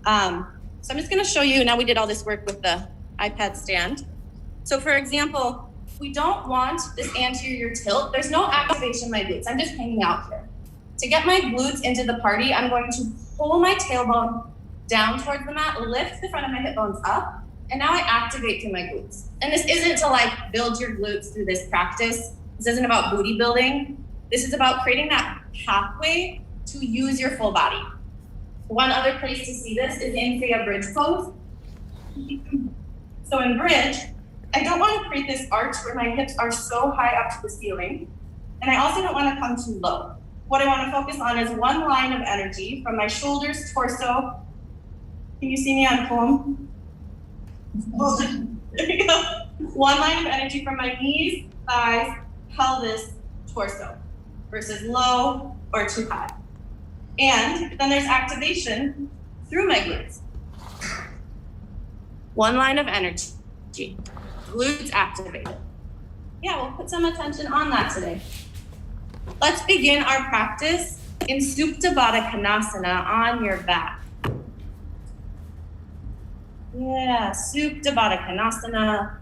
So I'm just gonna show you, now we did all this work with the iPad stand. So for example, we don't want this anterior tilt. There's no activation in my glutes. I'm just hanging out here. To get my glutes into the party, I'm going to pull my tailbone down towards the mat, lift the front of my hip bones up, and now I activate through my glutes. And this isn't to like build your glutes through this practice. This isn't about booty building. This is about creating that pathway to use your full body. One other place to see this is in, say, a bridge pose. So in bridge, I don't want to create this arch where my hips are so high up to the ceiling. And I also don't want to come too low. What I want to focus on is one line of energy from my shoulders, torso. Can you see me on home? There we go. One line of energy from my knees, thighs, pelvis, torso, versus low or too high. And then there's activation through my glutes. One line of energy, glutes activated. Yeah, we'll put some attention on that today. Let's begin our practice in Supta Baddha Konasana on your back. Yeah, Supta Baddha Konasana.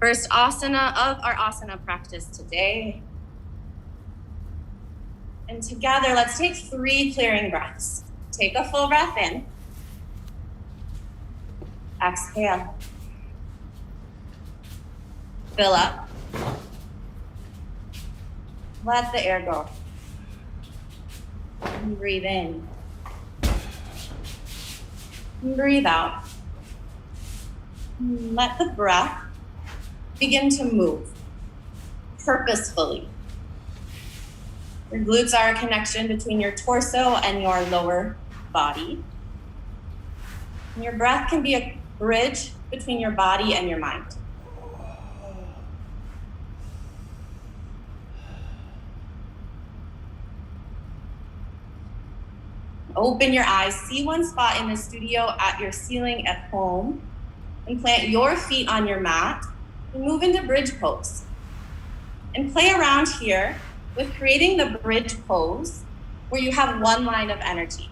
First asana of our asana practice today. And together, let's take 3 clearing breaths. Take a full breath in. Exhale. Fill up. Let the air go. And breathe in. And breathe out. And let the breath begin to move purposefully. Your glutes are a connection between your torso and your lower body. And your breath can be a bridge between your body and your mind. Open your eyes, see one spot in the studio, at your ceiling, at home, and plant your feet on your mat and move into bridge pose. And play around here with creating the bridge pose where you have one line of energy.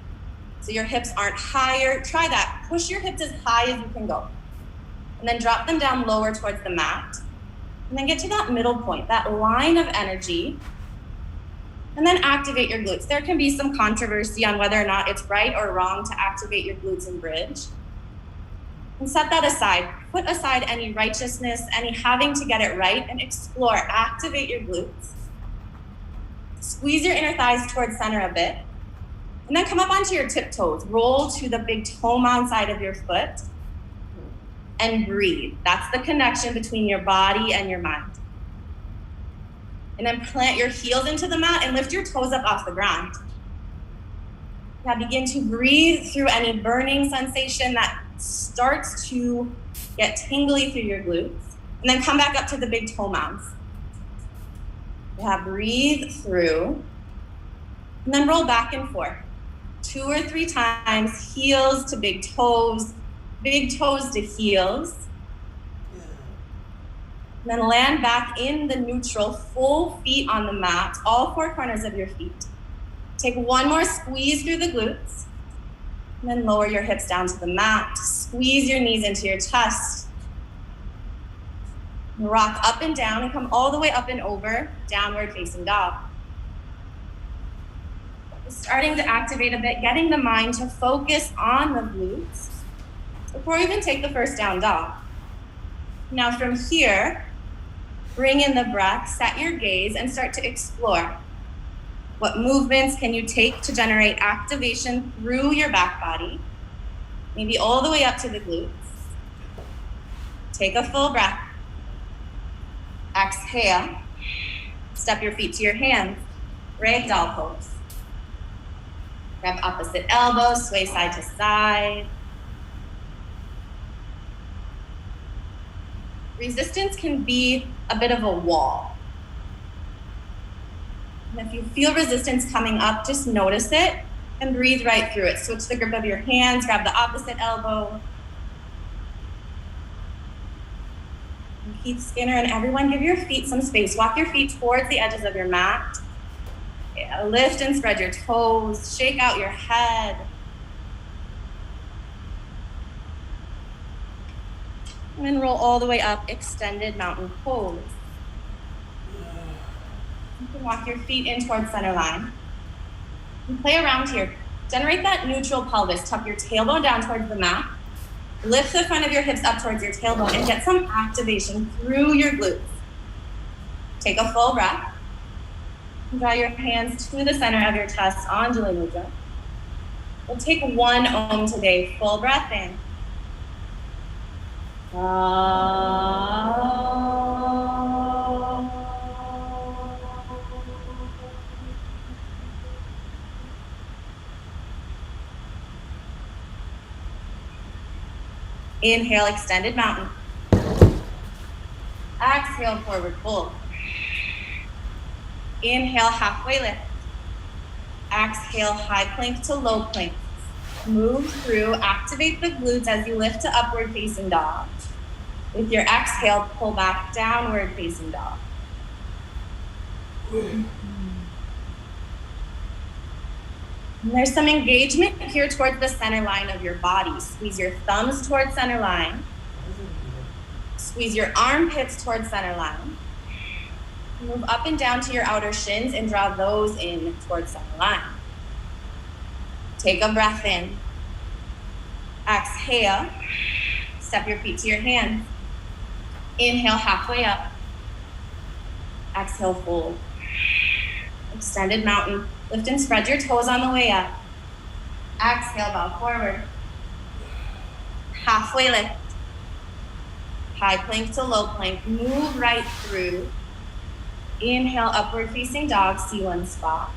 So your hips aren't higher. Try that. Push your hips as high as you can go. And then drop them down lower towards the mat. And then get to that middle point, that line of energy. And then activate your glutes. There can be some controversy on whether or not it's right or wrong to activate your glutes in bridge. And set that aside. Put aside any righteousness, any having to get it right, and explore. Activate your glutes. Squeeze your inner thighs towards center a bit. And then come up onto your tiptoes. Roll to the big toe mound side of your foot. And breathe. That's the connection between your body and your mind. And then plant your heels into the mat and lift your toes up off the ground. Now begin to breathe through any burning sensation that starts to get tingly through your glutes. And then come back up to the big toe mounds. Yeah, breathe through. And then roll back and forth. 2 or 3 times, heels to big toes to heels. And then land back in the neutral, full feet on the mat, all 4 corners of your feet. Take one more squeeze through the glutes. And then lower your hips down to the mat. Squeeze your knees into your chest. Rock up and down and come all the way up and over, downward facing dog. Starting to activate a bit, getting the mind to focus on the glutes before we even take the first down dog. Now from here, bring in the breath, set your gaze, and start to explore. What movements can you take to generate activation through your back body? Maybe all the way up to the glutes. Take a full breath. Exhale. Step your feet to your hands. Ragdoll pose. Grab opposite elbow, sway side to side. Resistance can be a bit of a wall. And if you feel resistance coming up, just notice it and breathe right through it. Switch the grip of your hands, grab the opposite elbow. And Keith Skinner and everyone, give your feet some space. Walk your feet towards the edges of your mat. Yeah, lift and spread your toes, shake out your head. And then roll all the way up, extended mountain pose. You can walk your feet in towards center line. And play around here. Generate that neutral pelvis. Tuck your tailbone down towards the mat. Lift the front of your hips up towards your tailbone and get some activation through your glutes. Take a full breath. Draw your hands to the center of your chest, Anjali Mudra. We'll take one Om today. Full breath in. Inhale, extended mountain. Exhale, forward fold. Inhale, halfway lift. Exhale, high plank to low plank. Move through, activate the glutes as you lift to upward facing dog. With your exhale, pull back, downward facing dog. And there's some engagement here towards the center line of your body. Squeeze your thumbs towards center line. Squeeze your armpits towards center line. Move up and down to your outer shins and draw those in towards center line. Take a breath in. Exhale. Step your feet to your hands. Inhale, halfway up. Exhale, fold. Extended mountain. Lift and spread your toes on the way up. Exhale, bow forward. Halfway lift. High plank to low plank. Move right through. Inhale, upward facing dog, C1 spot.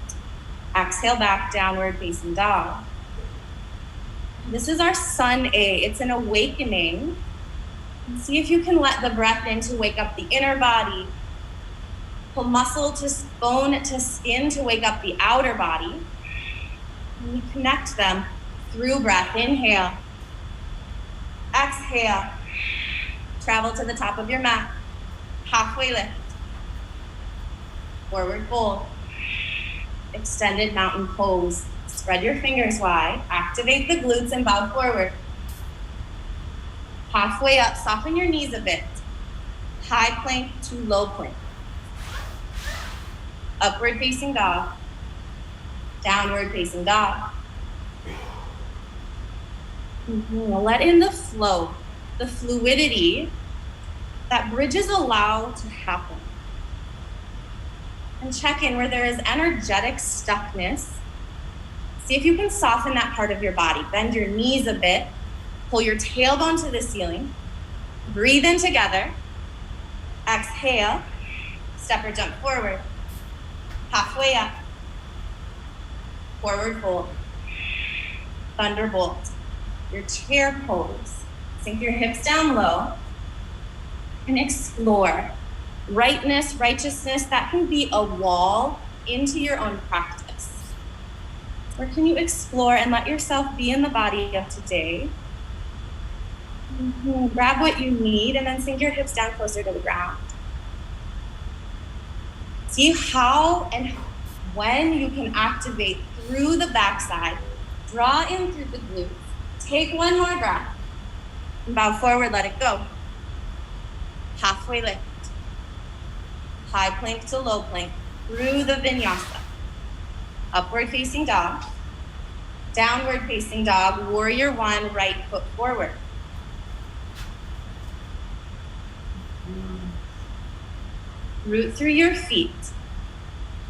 Exhale, back, downward facing dog. This is our Sun A. It's an awakening. See if you can let the breath in to wake up the inner body. Pull muscle to bone to skin to wake up the outer body. And you connect them through breath. Inhale. Exhale. Travel to the top of your mat. Halfway lift. Forward fold. Extended mountain pose. Spread your fingers wide. Activate the glutes and bow forward. Halfway up, soften your knees a bit. High plank to low plank. Upward facing dog. Downward facing dog. Let in the flow, the fluidity that bridges allow to happen. And check in where there is energetic stuckness. See if you can soften that part of your body. Bend your knees a bit. Pull your tailbone to the ceiling. Breathe in together. Exhale. Step or jump forward. Halfway up. Forward fold. Thunderbolt. Your chair pose. Sink your hips down low. And explore. Rightness, righteousness, that can be a wall into your own practice. Or can you explore and let yourself be in the body of today? Grab what you need and then sink your hips down closer to the ground. See how and when you can activate through the backside. Draw in through the glutes. Take one more breath. And bow forward, let it go. Halfway lift. High plank to low plank through the vinyasa. Upward facing dog. Downward facing dog. Warrior one, right foot forward. Root through your feet.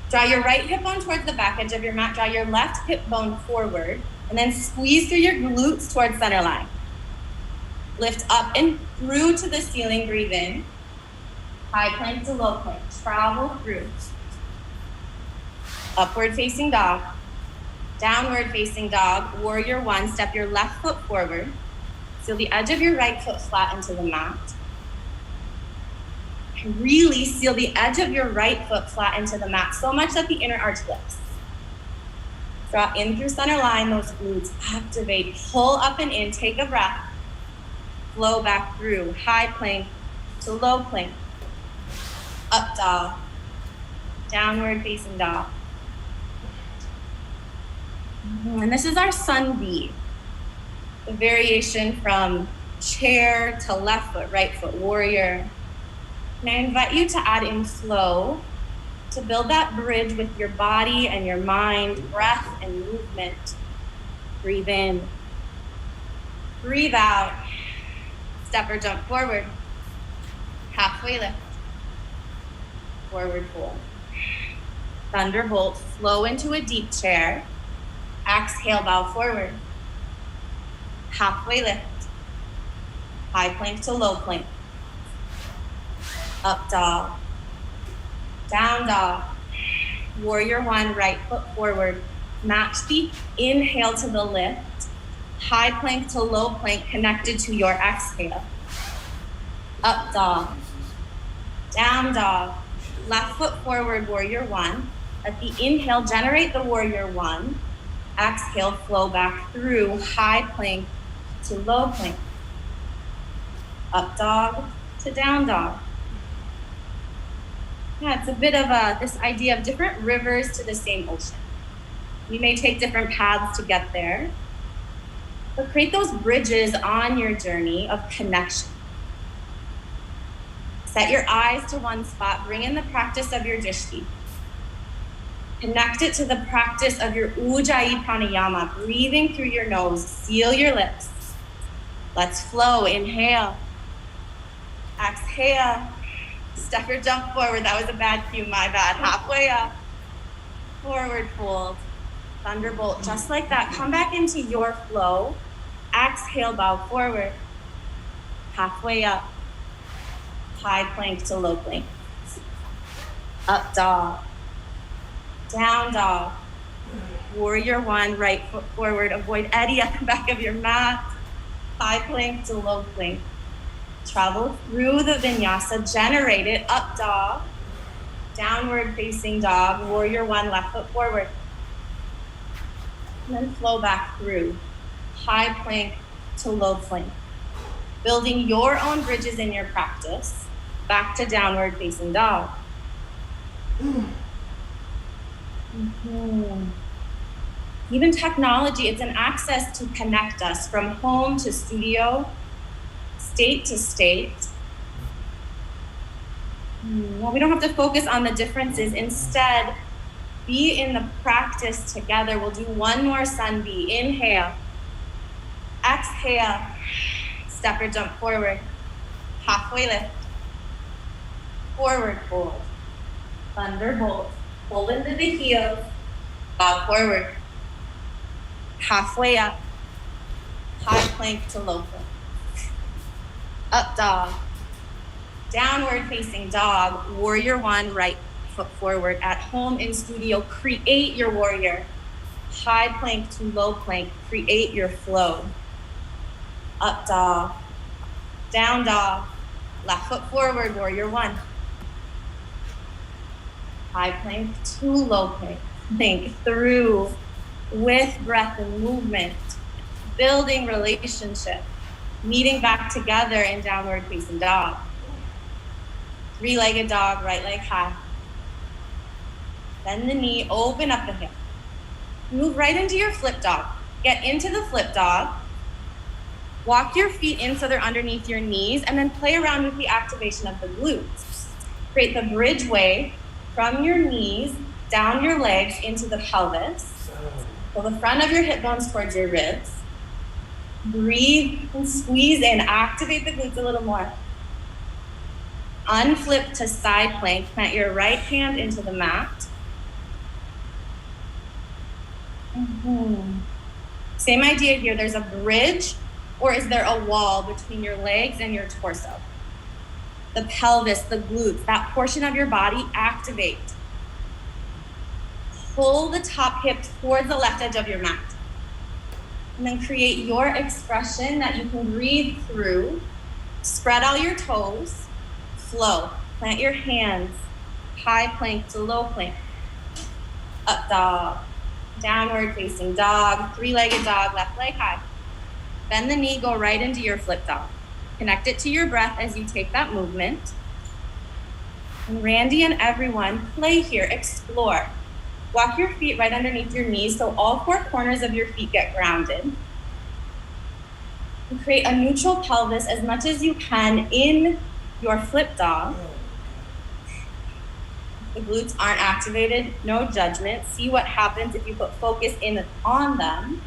Draw your right hip bone towards the back edge of your mat. Draw your left hip bone forward. And then squeeze through your glutes towards center line. Lift up and through to the ceiling. Breathe in. High plank to low plank. Travel through. Upward facing dog. Downward facing dog. Warrior one. Step your left foot forward. Seal the edge of your right foot flat into the mat. And really seal the edge of your right foot flat into the mat so much that the inner arch lifts. Draw in through center line, those glutes. Activate. Pull up and in. Take a breath. Flow back through. High plank to low plank. Up dog. Downward facing dog. And this is our Sun B. The variation from chair to left foot, right foot, warrior. And I invite you to add in flow to build that bridge with your body and your mind, breath and movement. Breathe in. Breathe out. Step or jump forward. Halfway lift. Forward fold. Thunderbolt, flow into a deep chair. Exhale, bow forward. Halfway lift. High plank to low plank. Up dog. Down dog. Warrior one, right foot forward. Match the inhale to the lift. High plank to low plank connected to your exhale. Up dog. Down dog. Left foot forward, warrior one. At the inhale, generate the warrior one. Exhale, flow back through high plank to low plank. Up dog to down dog. Yeah, it's a bit of this idea of different rivers to the same ocean. You may take different paths to get there, but create those bridges on your journey of connection. Set your eyes to one spot, bring in the practice of your drishti. Connect it to the practice of your Ujjayi Pranayama, breathing through your nose, seal your lips. Let's flow, inhale. Exhale. Step or jump forward. That was a bad cue, my bad. Halfway up. Forward fold. Thunderbolt. Just like that. Come back into your flow. Exhale, bow forward. Halfway up. High plank to low plank. Up dog. Down dog. Warrior one, right foot forward. Avoid Eddie at the back of your mat. High plank to low plank. Travel through the vinyasa, generate it, up dog, downward facing dog, warrior one, left foot forward. And then flow back through, high plank to low plank. Building your own bridges in your practice, back to downward facing dog. Even technology, it's an access to connect us from home to studio, state to state. Well, we don't have to focus on the differences. Instead, be in the practice together. We'll do one more sun B. Inhale. Exhale. Step or jump forward. Halfway lift. Forward fold. Thunderbolt. Pull into the heels. Bow forward. Halfway up. High plank to low plank. Up dog. Downward facing dog. Warrior one, right foot forward. At home in studio, create your warrior. High plank to low plank. Create your flow. Up dog. Down dog. Left foot forward, warrior one. High plank to low plank. Think through with breath and movement. Building relationship. Meeting back together in downward facing dog. Three-legged dog, right leg high. Bend the knee, open up the hip. Move right into your flip dog. Get into the flip dog. Walk your feet in so they're underneath your knees, and then play around with the activation of the glutes. Create the bridge wave from your knees, down your legs into the pelvis. Pull the front of your hip bones towards your ribs. Breathe and squeeze in. Activate the glutes a little more. Unflip to side plank. Plant your right hand into the mat. Same idea here. There's a bridge, or is there a wall between your legs and your torso? The pelvis, the glutes, that portion of your body, activate. Pull the top hip towards the left edge of your mat. And then create your expression that you can breathe through. Spread all your toes. Flow. Plant your hands. High plank to low plank. Up dog. Downward facing dog. Three-legged dog, left leg high. Bend the knee, go right into your flip dog. Connect it to your breath as you take that movement. And Randy and everyone, play here, explore. Walk your feet right underneath your knees so all four corners of your feet get grounded. And create a neutral pelvis as much as you can in your flip dog. The glutes aren't activated, no judgment. See what happens if you put focus in on them.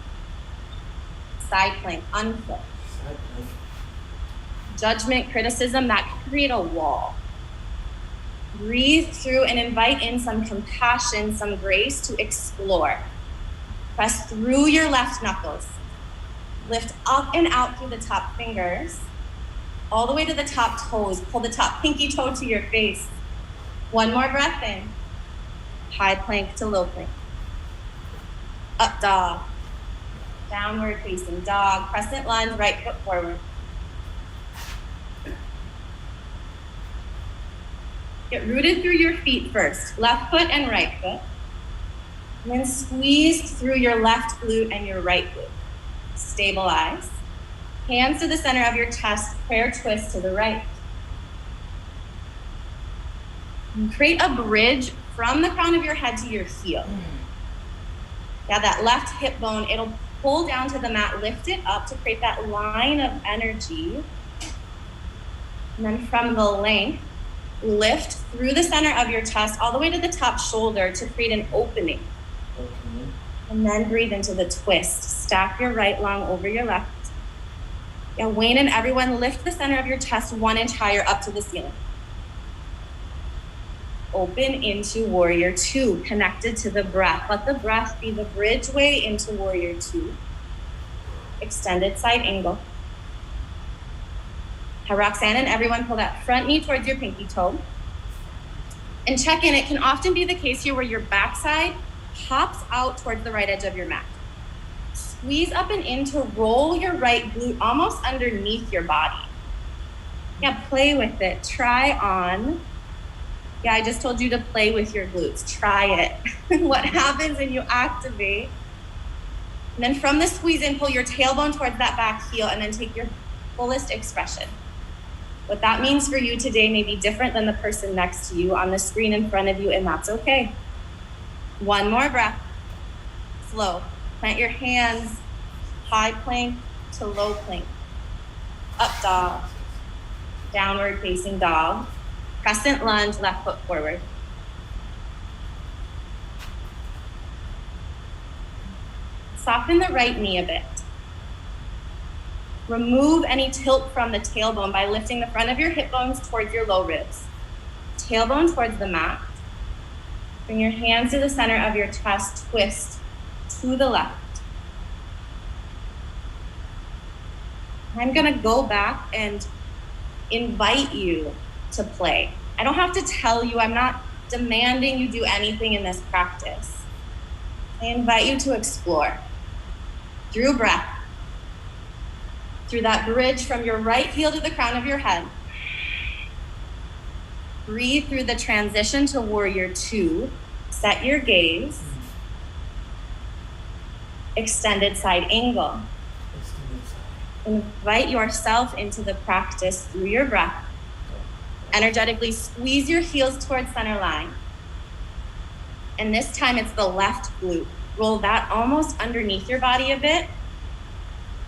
Side plank, unflip. Judgment, criticism, that can create a wall. Breathe through and invite in some compassion, some grace to explore. Press through your left knuckles. Lift up and out through the top fingers, all the way to the top toes. Pull the top pinky toe to your face. One more breath in. High plank to low plank. Up dog. Downward facing dog. Crescent lunge, right foot forward. Get rooted through your feet first, left foot and right foot. And then squeeze through your left glute and your right glute. Stabilize. Hands to the center of your chest, prayer twist to the right. And create a bridge from the crown of your head to your heel. Yeah, that left hip bone, it'll pull down to the mat, lift it up to create that line of energy. And then from the length, lift through the center of your chest all the way to the top shoulder to create an opening. And then breathe into the twist. Stack your right lung over your left. Yeah, Wayne and everyone, lift the center of your chest 1 inch higher up to the ceiling. Open into warrior two, connected to the breath. Let the breath be the bridgeway into warrior two. Extended side angle. Have Roxanne and everyone pull that front knee towards your pinky toe. And check in, it can often be the case here where your backside pops out towards the right edge of your mat. Squeeze up and in to roll your right glute almost underneath your body. Yeah, play with it. Try on. Yeah, I just told you to play with your glutes. Try it. What happens when you activate? And then from the squeeze in, pull your tailbone towards that back heel and then take your fullest expression. What that means for you today may be different than the person next to you on the screen in front of you, and that's okay. One more breath. Slow. Plant your hands, high plank to low plank. Up dog. Downward facing dog. Crescent lunge, left foot forward. Soften the right knee a bit. Remove any tilt from the tailbone by lifting the front of your hip bones towards your low ribs. Tailbone towards the mat. Bring your hands to the center of your chest, twist to the left. I'm gonna go back and invite you to play. I don't have to tell you, I'm not demanding you do anything in this practice. I invite you to explore through breath, through that bridge from your right heel to the crown of your head. Breathe through the transition to warrior two. Set your gaze. Extended side angle. Invite yourself into the practice through your breath. Energetically squeeze your heels towards center line. And this time it's the left glute. Roll that almost underneath your body a bit,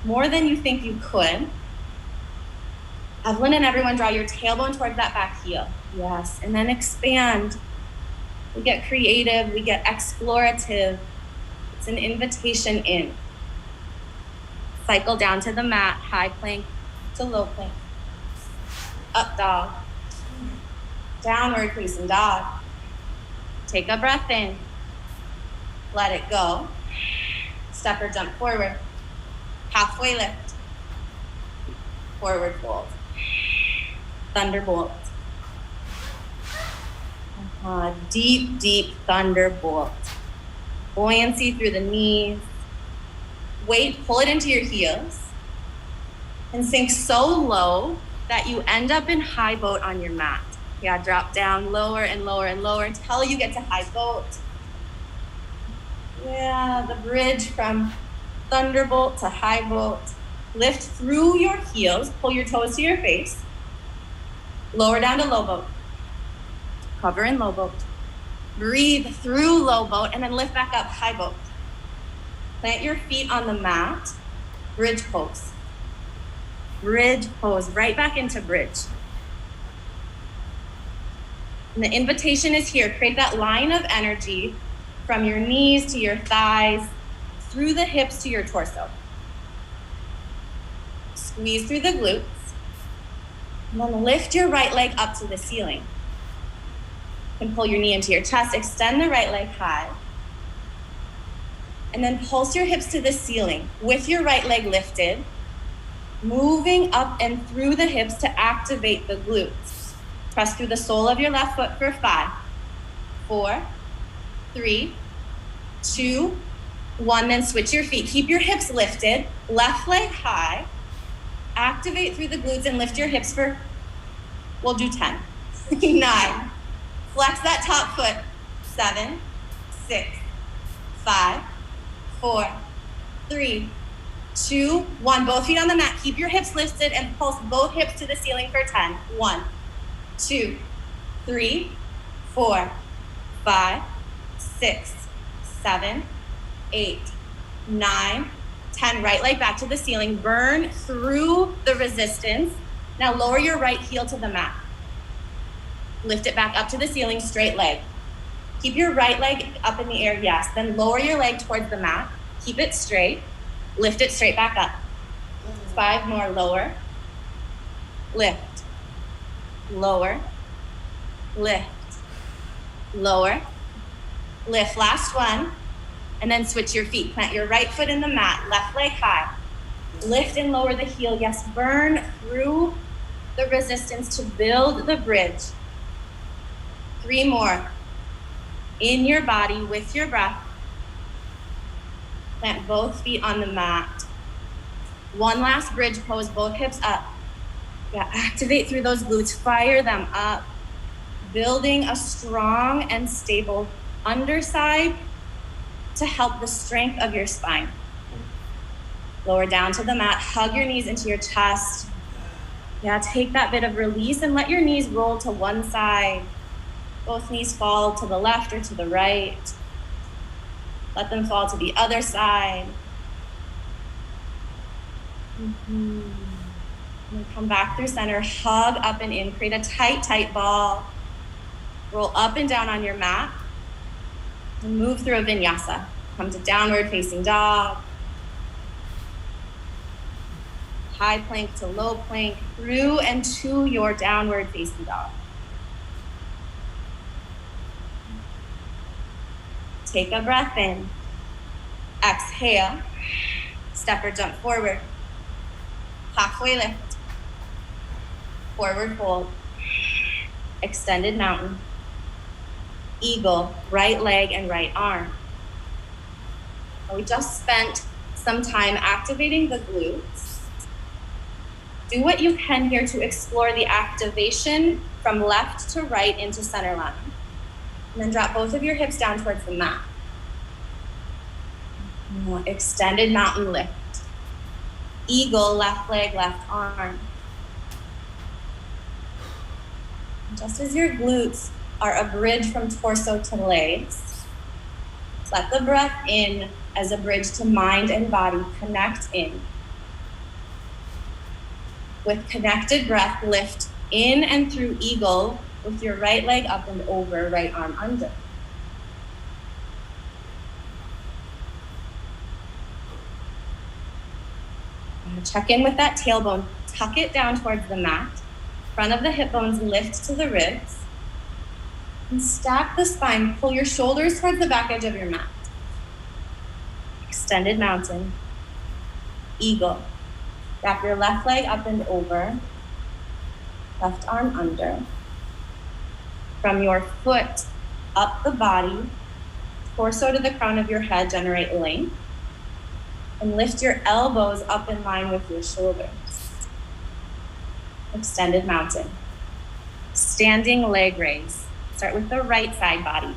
more than you think you could. Evelyn and everyone, draw your tailbone towards that back heel. Yes, and then expand. We get creative, we get explorative. It's an invitation in. Cycle down to the mat, high plank to low plank. Up dog. Downward facing dog. Take a breath in. Let it go. Step or jump forward. Halfway lift. Forward fold. Thunderbolt. Deep, deep thunderbolt. Buoyancy through the knees. Weight, pull it into your heels. And sink so low that you end up in high boat on your mat. Yeah, drop down lower and lower and lower until you get to high boat. Yeah, the bridge from thunderbolt to high boat. Lift through your heels, pull your toes to your face. Lower down to low boat. Cover in low boat. Breathe through low boat and then lift back up, high boat. Plant your feet on the mat, bridge pose. bridge pose, right back into bridge. And the invitation is here. Create that line of energy from your knees to your thighs, through the hips to your torso. Squeeze through the glutes. And then lift your right leg up to the ceiling. You can pull your knee into your chest, extend the right leg high. And then pulse your hips to the ceiling with your right leg lifted, moving up and through the hips to activate the glutes. Press through the sole of your left foot for 5, 4, 3, 2, 1, then switch your feet. Keep your hips lifted, left leg high, activate through the glutes and lift your hips for, we'll do 10, 9, flex that top foot, 7, 6, 5, 4, 3, 2, 1. Both feet on the mat. Keep your hips lifted and pulse both hips to the ceiling for 10. 1, 2, 3, 4, 5, 6, 7, 8, 9, 10. Right leg back to the ceiling. Burn through the resistance. Now lower your right heel to the mat. Lift it back up to the ceiling, straight leg. Keep your right leg up in the air, yes. Then lower your leg towards the mat. Keep it straight. Lift it straight back up. 5 more, lower. Lift. Lower. Lift. Lower. Lift, last one. And then switch your feet. Plant your right foot in the mat, left leg high. Lift and lower the heel, yes. Burn through the resistance to build the bridge. 3 more. In your body with your breath. Plant both feet on the mat. 1 last bridge pose, both hips up. Yeah, activate through those glutes, fire them up. Building a strong and stable underside to help the strength of your spine. Lower down to the mat, hug your knees into your chest. Yeah, take that bit of release and let your knees roll to one side. Both knees fall to the left or to the right. Let them fall to the other side. And come back through center, hug up and in, create a tight, tight ball. Roll up and down on your mat and move through a vinyasa. Come to downward facing dog. High plank to low plank, through and to your downward facing dog. Take a breath in. Exhale. Step or jump forward. Halfway lift. Forward fold. Extended mountain. Eagle, right leg and right arm. We just spent some time activating the glutes. Do what you can here to explore the activation from left to right into center line. And then drop both of your hips down towards the mat. Extended mountain lift. Eagle, left leg, left arm. Just as your glutes are a bridge from torso to legs, let the breath in as a bridge to mind and body connect in. With connected breath, lift in and through eagle with your right leg up and over, right arm under. Check in with that tailbone. Tuck it down towards the mat. Front of the hip bones lift to the ribs. And stack the spine. Pull your shoulders towards the back edge of your mat. Extended mountain. Eagle. Wrap your left leg up and over. Left arm under. From your foot up the body, torso to the crown of your head, generate length. And lift your elbows up in line with your shoulders. Extended mountain. Standing leg raise. Start with the right side body.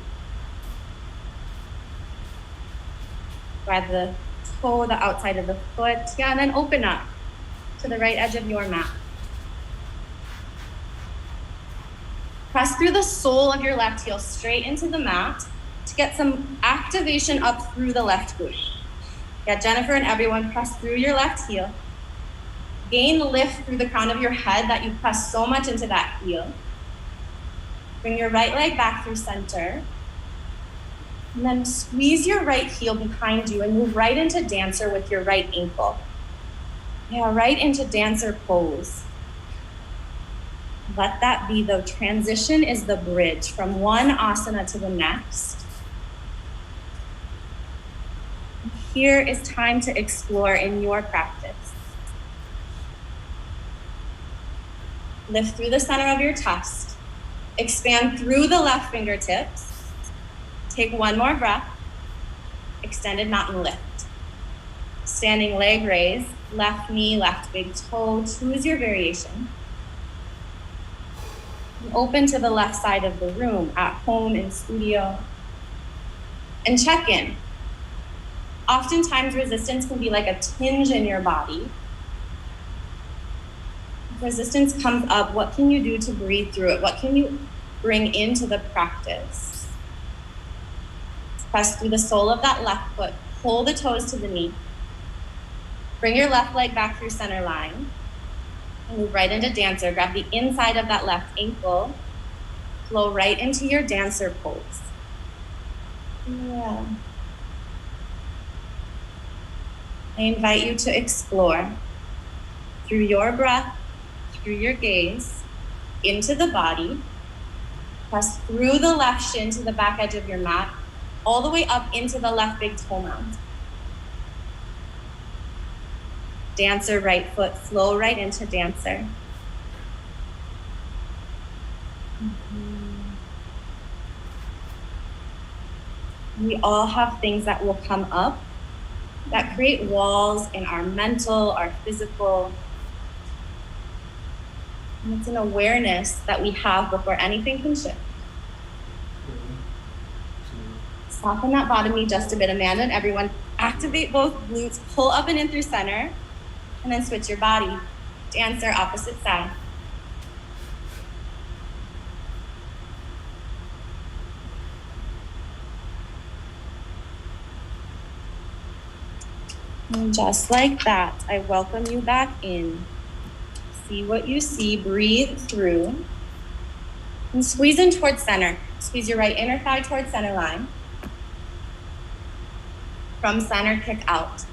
Grab the toe, the outside of the foot. Yeah, and then open up to the right edge of your mat. Press through the sole of your left heel straight into the mat to get some activation up through the left glute. Yeah, Jennifer and everyone, press through your left heel. Gain lift through the crown of your head that you press so much into that heel. Bring your right leg back through center. And then squeeze your right heel behind you and move right into dancer with your right ankle. Yeah, right into dancer pose. Let that be the transition is the bridge from one asana to the next. Here is time to explore in your practice. Lift through the center of your chest. Expand through the left fingertips. Take one more breath. Extended mountain lift. Standing leg raise, left knee, left big toe. Choose your variation. Open to the left side of the room, at home, in studio. And check in. Oftentimes resistance can be like a tinge in your body. If resistance comes up, what can you do to breathe through it? What can you bring into the practice? Press through the sole of that left foot. Pull the toes to the knee. Bring your left leg back through center line. And move right into dancer. Grab the inside of that left ankle. Flow right into your dancer pose. Yeah. I invite you to explore through your breath, through your gaze, into the body. Press through the left shin to the back edge of your mat, all the way up into the left big toe mound. Dancer right foot, flow right into dancer. We all have things that will come up that create walls in our mental, our physical. And it's an awareness that we have before anything can shift. Soften that bottom knee just a bit, Amanda, and everyone. Activate both glutes, pull up and in through center, and then switch your body. Dancer, opposite side. And just like that, I welcome you back in. See what you see, breathe through. And squeeze in towards center. Squeeze your right inner thigh towards center line. From center, kick out.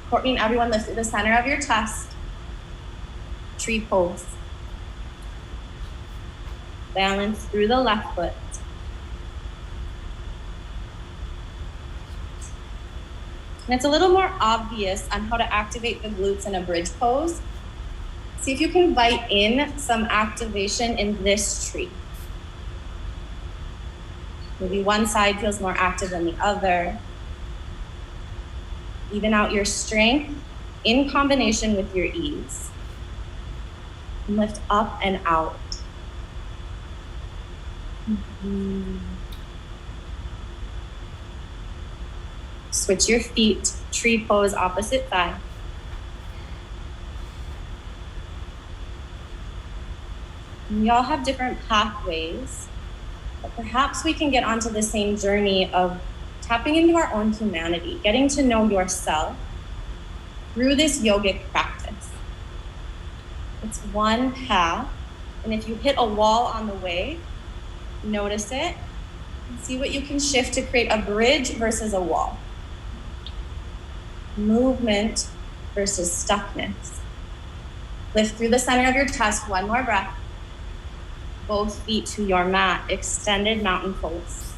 Courtney and everyone lift through the center of your chest. Tree pose. Balance through the left foot. And it's a little more obvious on how to activate the glutes in a bridge pose. See if you can invite in some activation in this tree. Maybe one side feels more active than the other. Even out your strength in combination with your ease. And lift up and out. Switch your feet, tree pose, opposite thigh. And we all have different pathways, but perhaps we can get onto the same journey of tapping into our own humanity, getting to know yourself through this yogic practice. It's one path, and if you hit a wall on the way, notice it, and see what you can shift to create a bridge versus a wall. Movement versus stuckness. Lift through the center of your chest, one more breath. Both feet to your mat, extended mountain pose.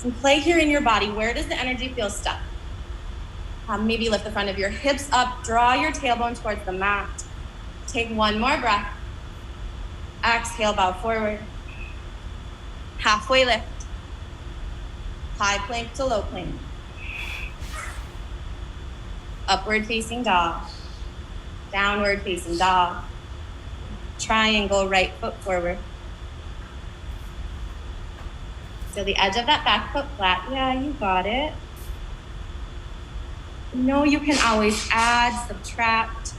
And play here in your body. Where does the energy feel stuck? Maybe lift the front of your hips up, draw your tailbone towards the mat. Take one more breath. Exhale, bow forward. Halfway lift. High plank to low plank. Upward facing dog. Downward facing dog. Triangle, right foot forward. So the edge of that back foot flat. Yeah, you got it. No, you can always add, subtract,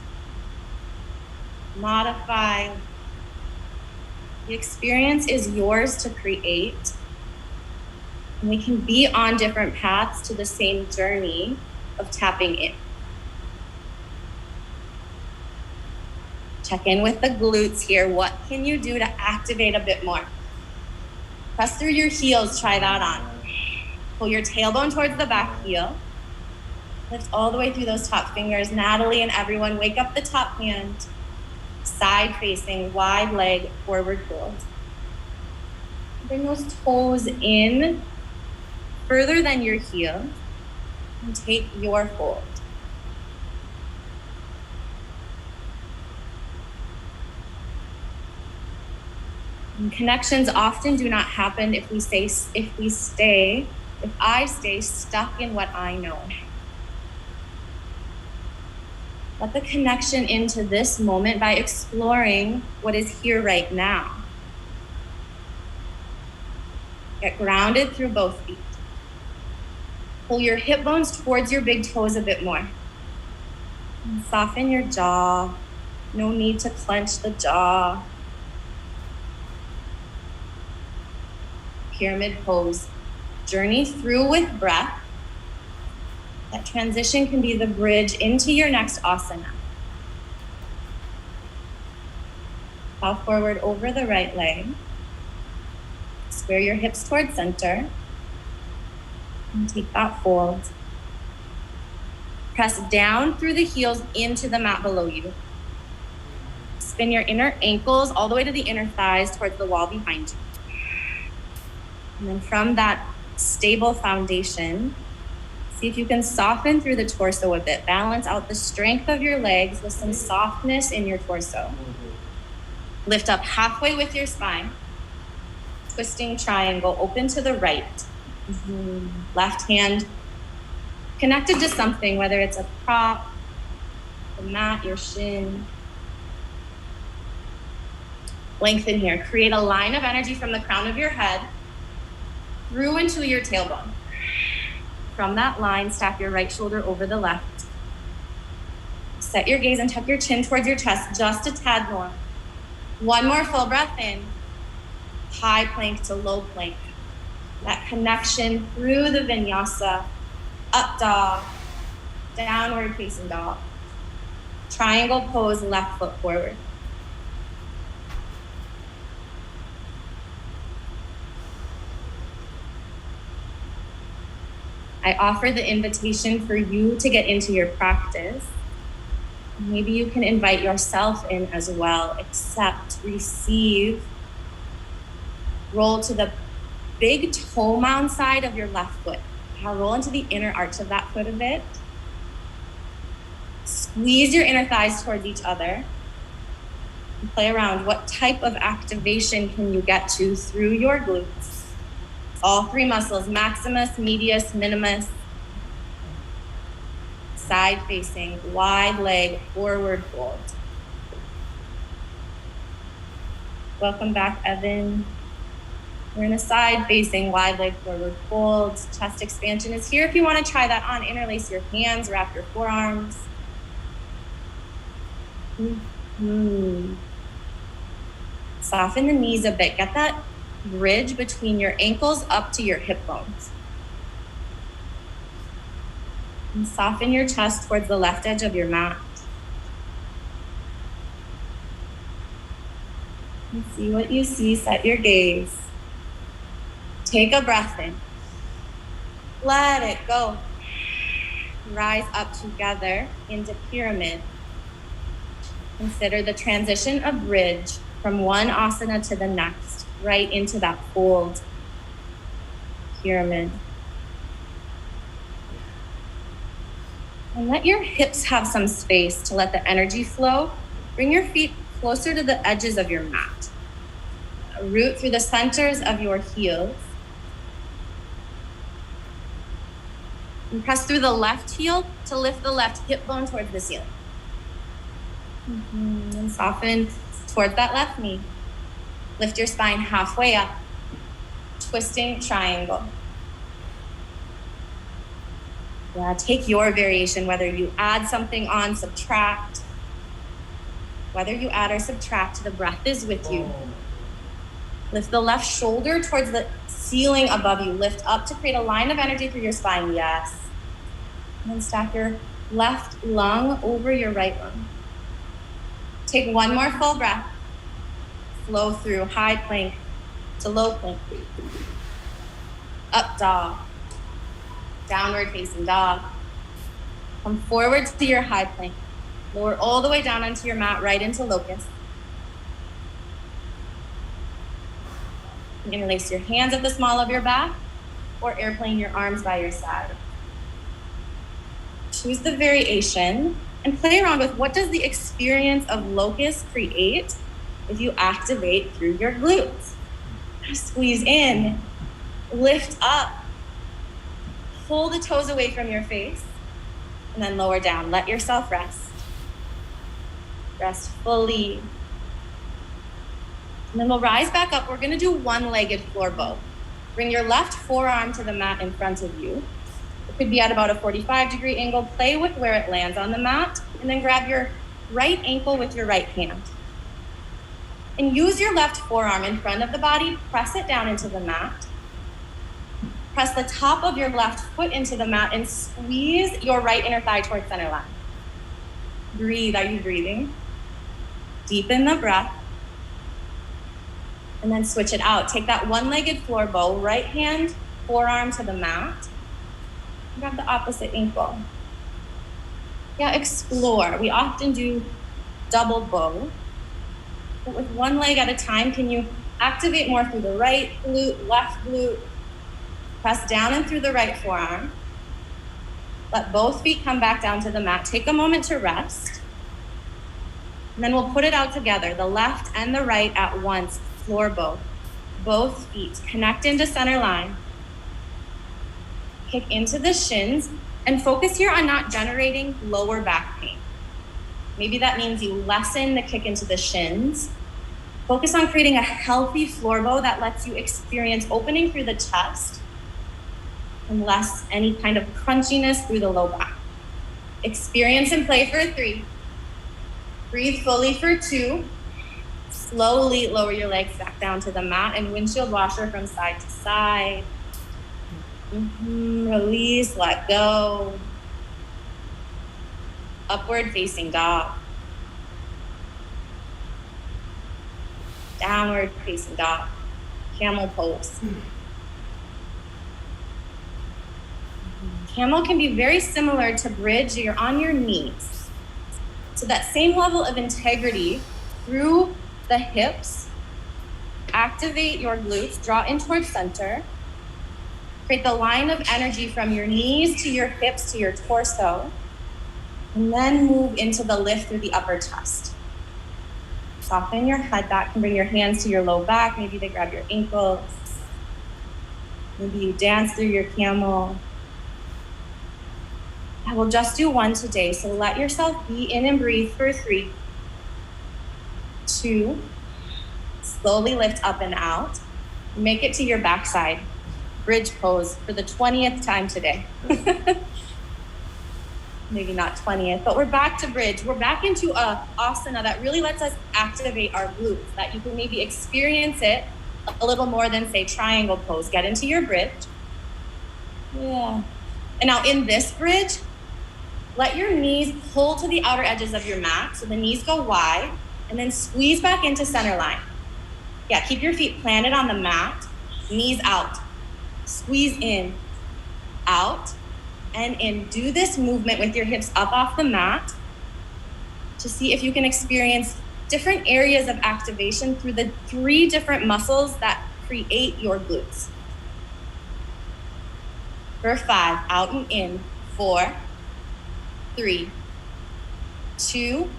modify. The experience is yours to create. And we can be on different paths to the same journey of tapping in. Check in with the glutes here. What can you do to activate a bit more? Press through your heels, try that on. Pull your tailbone towards the back heel. Lift all the way through those top fingers. Natalie and everyone, wake up the top hand. Side facing, wide leg, forward fold. Bring those toes in further than your heel and take your fold. And connections often do not happen if I stay stuck in what I know. Let the connection into this moment by exploring what is here right now. Get grounded through both feet. Pull your hip bones towards your big toes a bit more. And soften your jaw. No need to clench the jaw. Pyramid pose. Journey through with breath. That transition can be the bridge into your next asana. Bow forward over the right leg. Square your hips towards center. And take that fold. Press down through the heels into the mat below you. Spin your inner ankles all the way to the inner thighs towards the wall behind you. And then from that stable foundation, see if you can soften through the torso a bit. Balance out the strength of your legs with some softness in your torso. Lift up halfway with your spine. Twisting triangle, open to the right. Left hand connected to something, whether it's a prop, the mat, your shin. Lengthen here. Create a line of energy from the crown of your head through into your tailbone. From that line, stack your right shoulder over the left. Set your gaze and tuck your chin towards your chest, just a tad more. One more full breath in. High plank to low plank. That connection through the vinyasa. Up dog, downward facing dog. Triangle pose, left foot forward. I offer the invitation for you to get into your practice. Maybe you can invite yourself in as well. Accept, receive. Roll to the big toe mound side of your left foot. Now roll into the inner arch of that foot a bit. Squeeze your inner thighs towards each other. And play around. What type of activation can you get to through your glutes? All three muscles, maximus, medius, minimus. Side facing, wide leg, forward fold. Welcome back, Evan. We're in a side facing, wide leg, forward fold. Chest expansion is here. If you want to try that on, interlace your hands, wrap your forearms. Soften the knees a bit. Get that bridge between your ankles up to your hip bones. And soften your chest towards the left edge of your mat. And see what you see. Set your gaze. Take a breath in. Let it go. Rise up together into pyramid. Consider the transition of bridge from one asana to the next, right into that fold. Pyramid. And let your hips have some space to let the energy flow. Bring your feet closer to the edges of your mat. Root through the centers of your heels. And press through the left heel to lift the left hip bone towards the ceiling. And soften towards that left knee. Lift your spine halfway up. Twisting triangle. Yeah, take your variation, whether you add something on, subtract. Whether you add or subtract, the breath is with you. Lift the left shoulder towards the ceiling above you. Lift up to create a line of energy through your spine, yes. And then stack your left lung over your right lung. Take one more full breath. Flow through high plank to low plank. Up dog. Downward facing dog. Come forward to your high plank. Lower all the way down onto your mat, right into locust. Interlace your hands at the small of your back or airplane your arms by your side. Choose the variation and play around with what does the experience of locust create if you activate through your glutes. Squeeze in, lift up, pull the toes away from your face, and then lower down. Let yourself rest. Rest fully. And then we'll rise back up. We're gonna do one-legged floor bow. Bring your left forearm to the mat in front of you. It could be at about a 45-degree angle. Play with where it lands on the mat, and then grab your right ankle with your right hand. And use your left forearm in front of the body, press it down into the mat. Press the top of your left foot into the mat and squeeze your right inner thigh towards center line. Breathe, are you breathing? Deepen the breath. And then switch it out. Take that one-legged floor bow, right hand, forearm to the mat. Grab the opposite ankle. Yeah, explore. We often do double bow. But with one leg at a time, can you activate more through the right glute, left glute? Press down and through the right forearm. Let both feet come back down to the mat. Take a moment to rest. And then we'll put it out together, the left and the right at once, floor bow. Both feet connect into center line. Kick into the shins and focus here on not generating lower back pain. Maybe that means you lessen the kick into the shins. Focus on creating a healthy floor bow that lets you experience opening through the chest and less any kind of crunchiness through the low back. Experience and play for 3. Breathe fully for 2. Slowly lower your legs back down to the mat and windshield washer from side to side. Release, let go. Upward facing dog. Downward facing dog. Camel pose. Camel can be very similar to bridge. You're on your knees. So that same level of integrity through the hips. Activate your glutes, draw in towards center. Create the line of energy from your knees to your hips to your torso. And then move into the lift through the upper chest. Soften your head back and bring your hands to your low back. Maybe they grab your ankles. Maybe you dance through your camel. I will just do one today, so let yourself be in and breathe for 3, 2, slowly lift up and out. Make it to your backside. Bridge pose for the 20th time today. Maybe not 20th, but we're back to bridge. We're back into a asana that really lets us activate our glutes, that you can maybe experience it a little more than, say, triangle pose. Get into your bridge. Yeah. And now in this bridge, let your knees pull to the outer edges of your mat. So the knees go wide and then squeeze back into center line. Yeah, keep your feet planted on the mat, knees out. Squeeze in, out, and in. Do this movement with your hips up off the mat to see if you can experience different areas of activation through the 3 different muscles that create your glutes. For 5, out and in. 4, 3, 2,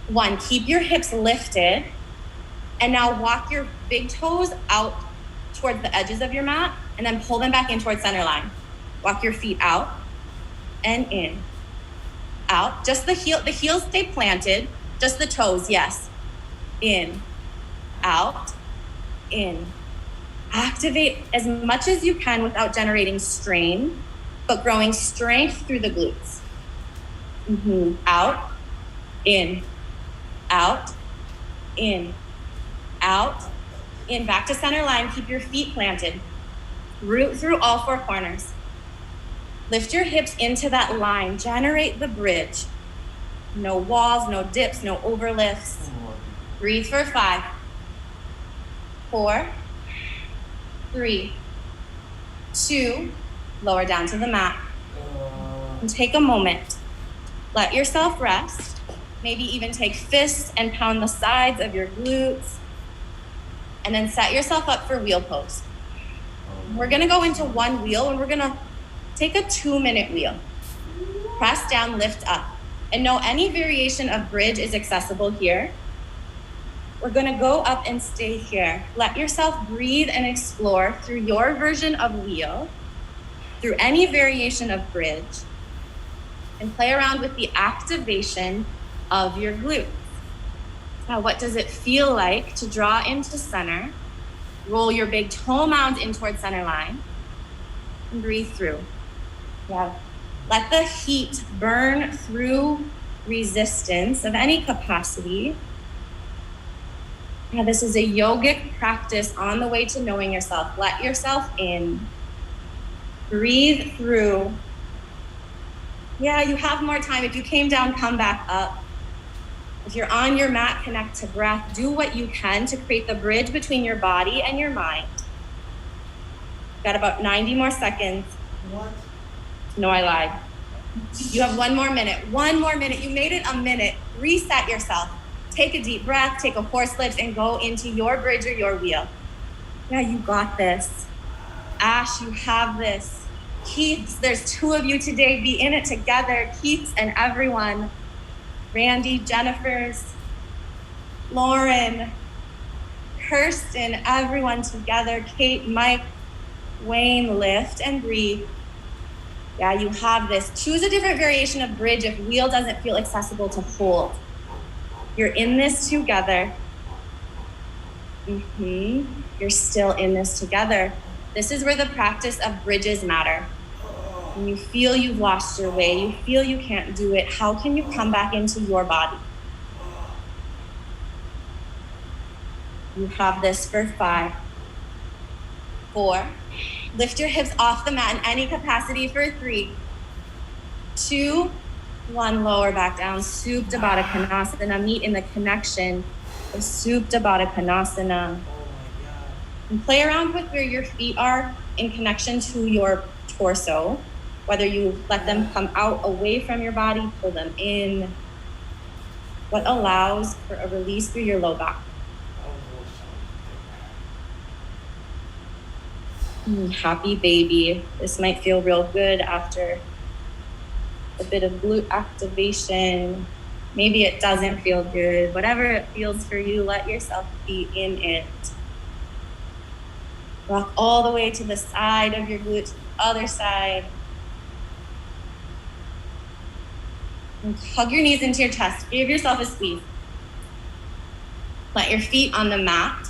1. Keep your hips lifted. And now walk your big toes out towards the edges of your mat and then pull them back in towards center line. Walk your feet out and in, out. Just the heels stay planted, just the toes, yes. In, out, in. Activate as much as you can without generating strain, but growing strength through the glutes. Out, in, out, in, out, in. Back to center line. Keep your feet planted. Root through all 4 corners. Lift your hips into that line. Generate the bridge. No walls, no dips, no overlifts. Breathe for 5, 4, 3, 2, lower down to the mat. And take a moment. Let yourself rest. Maybe even take fists and pound the sides of your glutes. And then set yourself up for wheel pose. We're gonna go into one wheel and we're gonna take a 2-minute wheel. Press down, lift up. And know any variation of bridge is accessible here. We're gonna go up and stay here. Let yourself breathe and explore through your version of wheel, through any variation of bridge, and play around with the activation of your glutes. Now, what does it feel like to draw into center? Roll your big toe mound in towards center line and breathe through. Yeah. Let the heat burn through resistance of any capacity. Now, this is a yogic practice on the way to knowing yourself. Let yourself in. Breathe through. Yeah, you have more time. If you came down, come back up. If you're on your mat, connect to breath. Do what you can to create the bridge between your body and your mind. Got about 90 more seconds. What? No, I lied. You have 1 more minute. 1 more minute. You made it a minute. Reset yourself. Take a deep breath, take a horse lift, and go into your bridge or your wheel. Yeah, you got this. Ash, you have this. Keiths, there's 2 of you today. Be in it together. Keiths and everyone. Randy, Jennifer's, Lauren, Kirsten, everyone together. Kate, Mike, Wayne, lift and breathe. Yeah, you have this. Choose a different variation of bridge if wheel doesn't feel accessible to hold. You're in this together. You're still in this together. This is where the practice of bridges matter. When you feel you've lost your way, you feel you can't do it, how can you come back into your body? You have this for 5, 4, lift your hips off the mat in any capacity for 3, 2, 1, lower back down, Supta Baddha Konasana. Meet in the connection of Supta Baddha Konasana. And play around with where your feet are in connection to your torso, whether you let them come out away from your body, pull them in. What allows for a release through your low back. Happy baby. This might feel real good after a bit of glute activation. Maybe it doesn't feel good. Whatever it feels for you, let yourself be in it. Rock all the way to the side of your glute, to the other side. And hug your knees into your chest. Give yourself a squeeze. Plant your feet on the mat.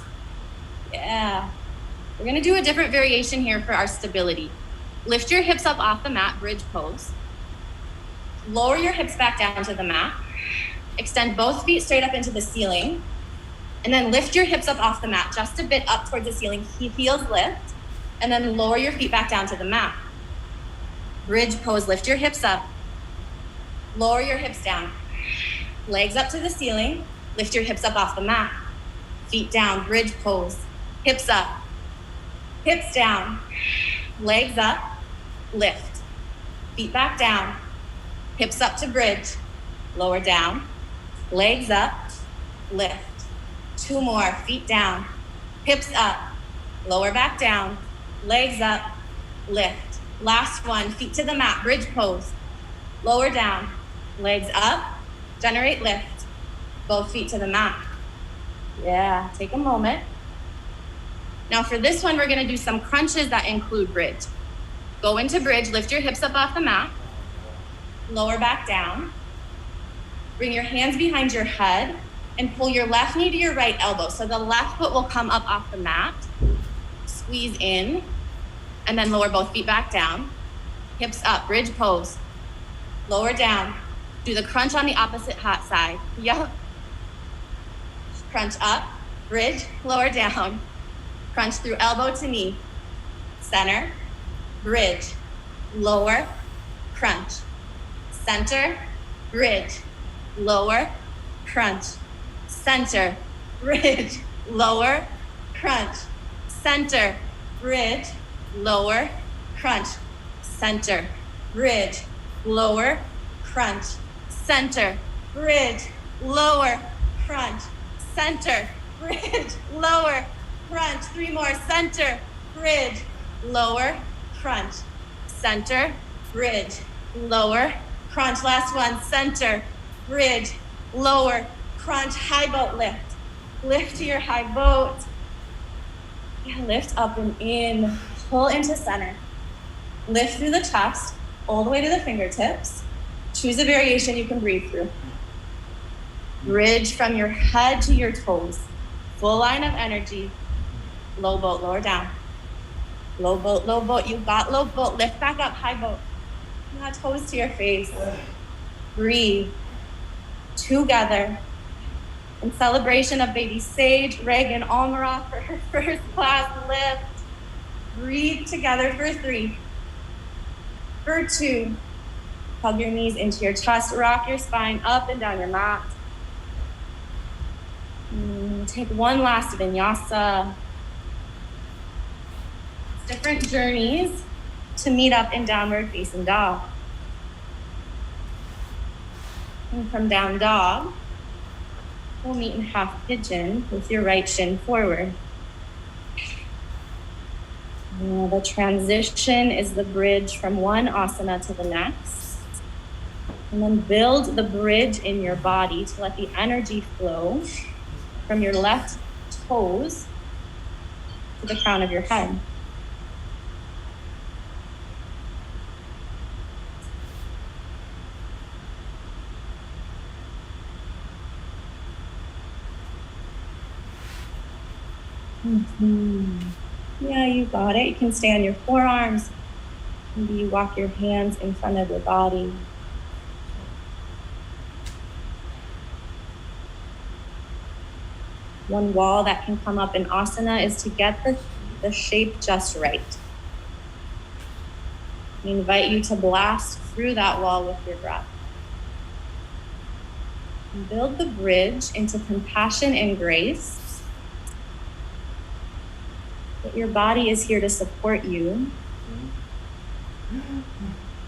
Yeah. We're gonna do a different variation here for our stability. Lift your hips up off the mat, bridge pose. Lower your hips back down to the mat. Extend both feet straight up into the ceiling. And then lift your hips up off the mat, just a bit up towards the ceiling. Heels lift. And then lower your feet back down to the mat. Bridge pose, lift your hips up. Lower your hips down. Legs up to the ceiling. Lift your hips up off the mat. Feet down, bridge pose. Hips up. Hips down. Legs up. Lift. Feet back down. Hips up to bridge. Lower down. Legs up. Lift. 2 more. Feet down. Hips up. Lower back down. Legs up. Lift. Last one. Feet to the mat. Bridge pose. Lower down. Legs up. Generate lift. Both feet to the mat. Yeah. Take a moment. Now for this one, we're going to do some crunches that include bridge. Go into bridge. Lift your hips up off the mat. Lower back down. Bring your hands behind your head and pull your left knee to your right elbow. So the left foot will come up off the mat. Squeeze in and then lower both feet back down. Hips up, bridge pose. Lower down. Do the crunch on the opposite hot side. Yep. Crunch up, bridge, lower down. Crunch through elbow to knee. Center, bridge, lower, crunch. Center, bridge, lower, crunch, center, bridge, lower, crunch, center, bridge, lower, crunch, center, bridge, lower, crunch, center, bridge, lower, crunch, center, bridge, lower, crunch. 3 more, center, bridge, lower, crunch, center, bridge, lower, crunch. Last one, center, bridge, lower, crunch. High boat lift. Lift to your high boat. Yeah, lift up and in. Pull into center. Lift through the chest, all the way to the fingertips. Choose a variation you can breathe through. Bridge from your head to your toes. Full line of energy. Low boat, lower down. Low boat, low boat. You got low boat. Lift back up, high boat. Now toes to your face. Breathe. Together. In celebration of baby Sage, Reagan Almara for her first class lift. Breathe together for 3. For 2. Hug your knees into your chest. Rock your spine up and down your mat. Take one last vinyasa. Different journeys to meet up in downward facing dog. And from down dog, we'll meet in half pigeon with your right shin forward. The transition is the bridge from one asana to the next. And then build the bridge in your body to let the energy flow from your left toes to the crown of your head. Yeah, you got it. You can stay on your forearms. Maybe you walk your hands in front of your body. One wall that can come up in asana is to get the shape just right. I invite you to blast through that wall with your breath. And build the bridge into compassion and grace. That your body is here to support you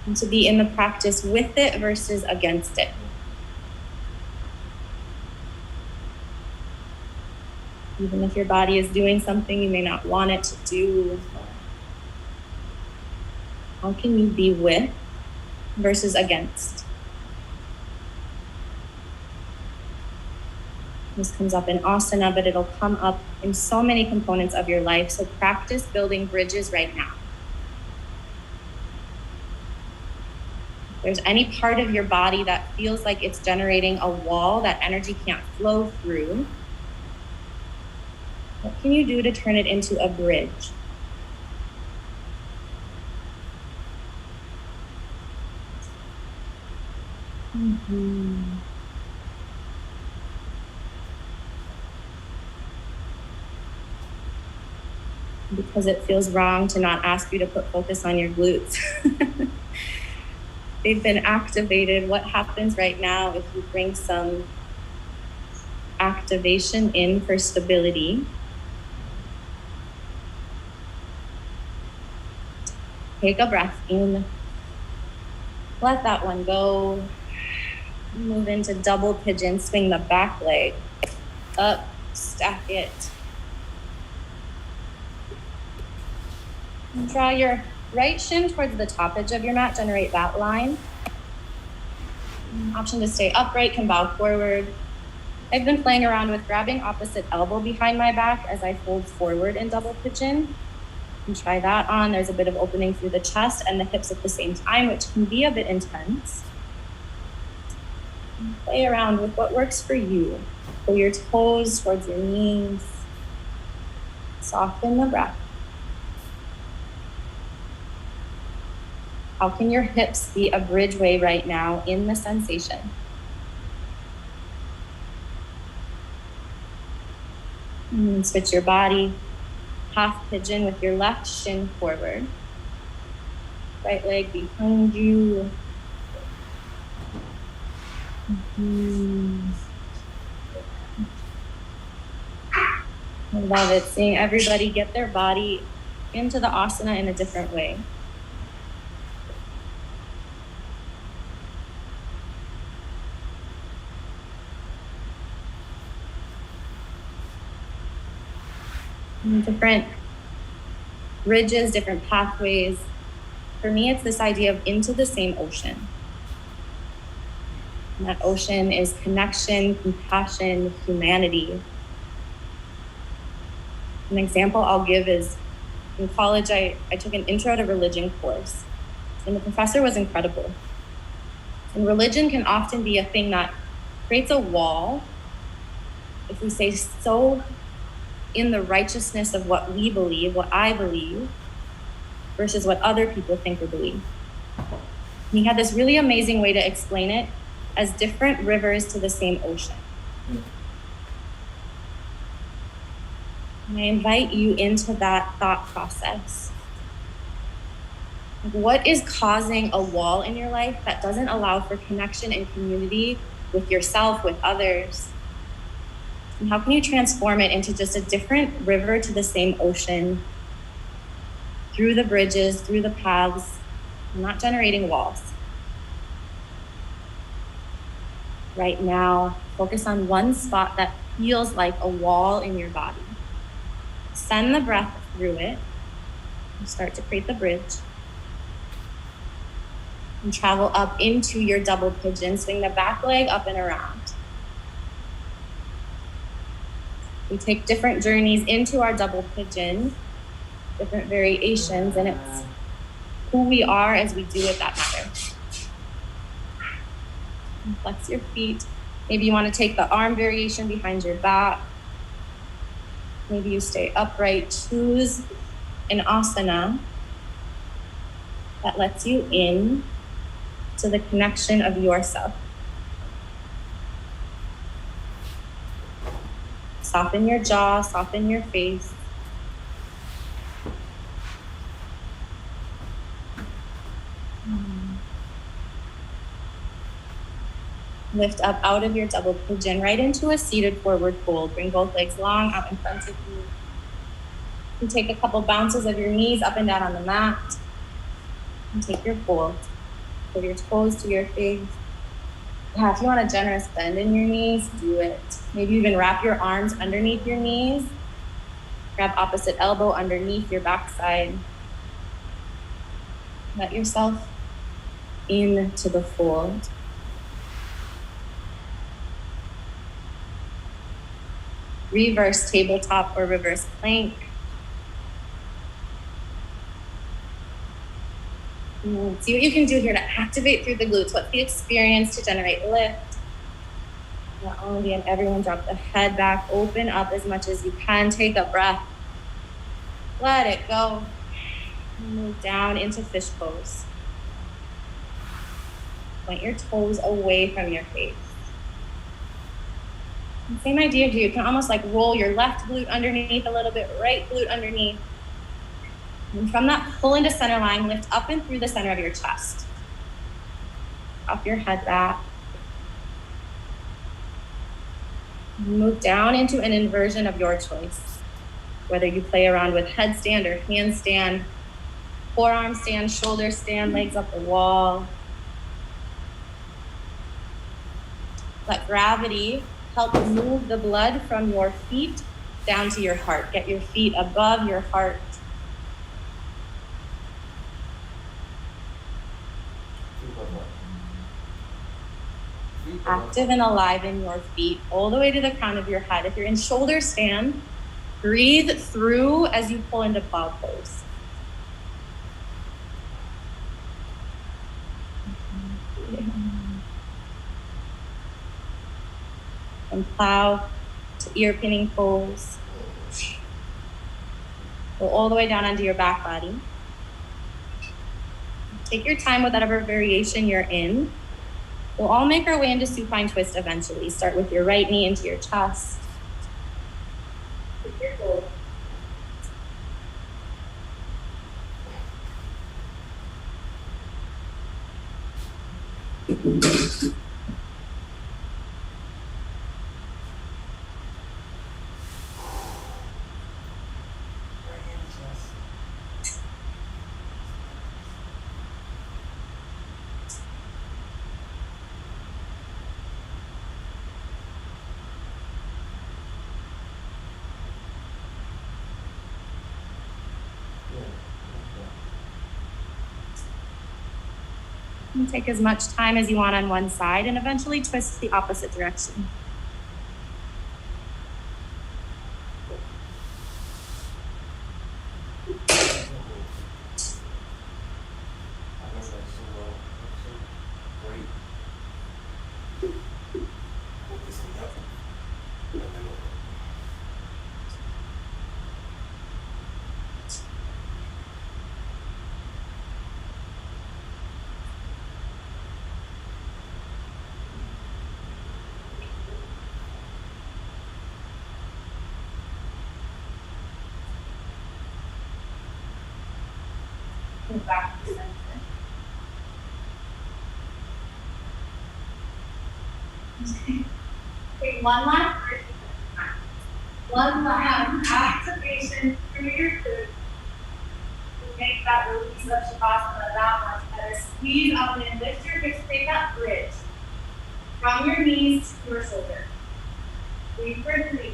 and to be in the practice with it versus against it. Even if your body is doing something you may not want it to do, how can you be with versus against? This comes up in asana, but it'll come up in so many components of your life. So practice building bridges right now. If there's any part of your body that feels like it's generating a wall that energy can't flow through, what can you do to turn it into a bridge? Because it feels wrong to not ask you to put focus on your glutes. They've been activated. What happens right now if you bring some activation in for stability? Take a breath in. Let that one go. Move into double pigeon. Swing the back leg up, stack it. And draw your right shin towards the top edge of your mat. Generate that line. Option to stay upright, can bow forward. I've been playing around with grabbing opposite elbow behind my back as I fold forward in double pigeon. You can try that on. There's a bit of opening through the chest and the hips at the same time, which can be a bit intense. Play around with what works for you. Pull your toes towards your knees. Soften the breath. How can your hips be a bridgeway right now in the sensation? And switch your body. Half pigeon with your left shin forward. Right leg behind you. I love it, seeing everybody get their body into the asana in a different way. Different bridges, different pathways. For me, it's this idea of into the same ocean. And that ocean is connection, compassion, humanity. An example I'll give is in college, I took an intro to religion course, and the professor was incredible. And religion can often be a thing that creates a wall, if we say so, in the righteousness of what we believe, what I believe, versus what other people think or believe. And he had this really amazing way to explain it as different rivers to the same ocean. And I invite you into that thought process. What is causing a wall in your life that doesn't allow for connection and community with yourself, with others? And how can you transform it into just a different river to the same ocean, through the bridges, through the paths, not generating walls? Right now, focus on one spot that feels like a wall in your body. Send the breath through it and start to create the bridge. And travel up into your double pigeon. Swing the back leg up and around. We take different journeys into our double pigeon, different variations, and it's who we are as we do it that matter. And flex your feet. Maybe you want to take the arm variation behind your back. Maybe you stay upright. Choose an asana that lets you in to the connection of yourself. Soften your jaw, soften your face. Lift up out of your double pigeon right into a seated forward fold. Bring both legs long out in front of you. You take a couple bounces of your knees up and down on the mat. And take your fold. Put your toes to your face. Yeah, if you want a generous bend in your knees, do it. Maybe even wrap your arms underneath your knees. Grab opposite elbow underneath your backside. Let yourself into the fold. Reverse tabletop or reverse plank. See what you can do here to activate through the glutes. What's the experience to generate lift? Not only, and everyone drop the head back, open up as much as you can, take a breath. Let it go. Move down into fish pose. Point your toes away from your face. And same idea here. You can almost like roll your left glute underneath a little bit, right glute underneath. And from that, pull into center line, lift up and through the center of your chest. Drop your head back. Move down into an inversion of your choice. Whether you play around with headstand or handstand, forearm stand, shoulder stand, legs up the wall. Let gravity help move the blood from your feet down to your heart. Get your feet above your heart. Active and alive in your feet, all the way to the crown of your head. If you're in shoulder stand, breathe through as you pull into plow pose. And plow to ear pinning pose. Go all the way down onto your back body. Take your time with whatever variation you're in. We'll all make our way into supine twist eventually. Start with your right knee into your chest. You can take as much time as you want on one side and eventually twist the opposite direction. Back to the center. Take one last breath. One last activation through your glutes to make that release of Shavasana that much better. Squeeze up and in, lift your hips, take that bridge from your knees to your shoulder. Breathe for 3,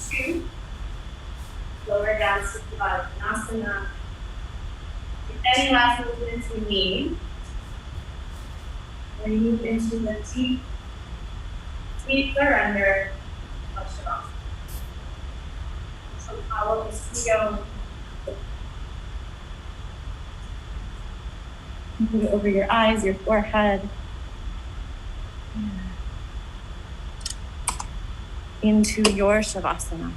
2, lower down to Uttanasana. Any last movements you need. Then move into the deep surrender of Shavasana. So follow the studio. Move it over your eyes, your forehead. Into your Shavasana.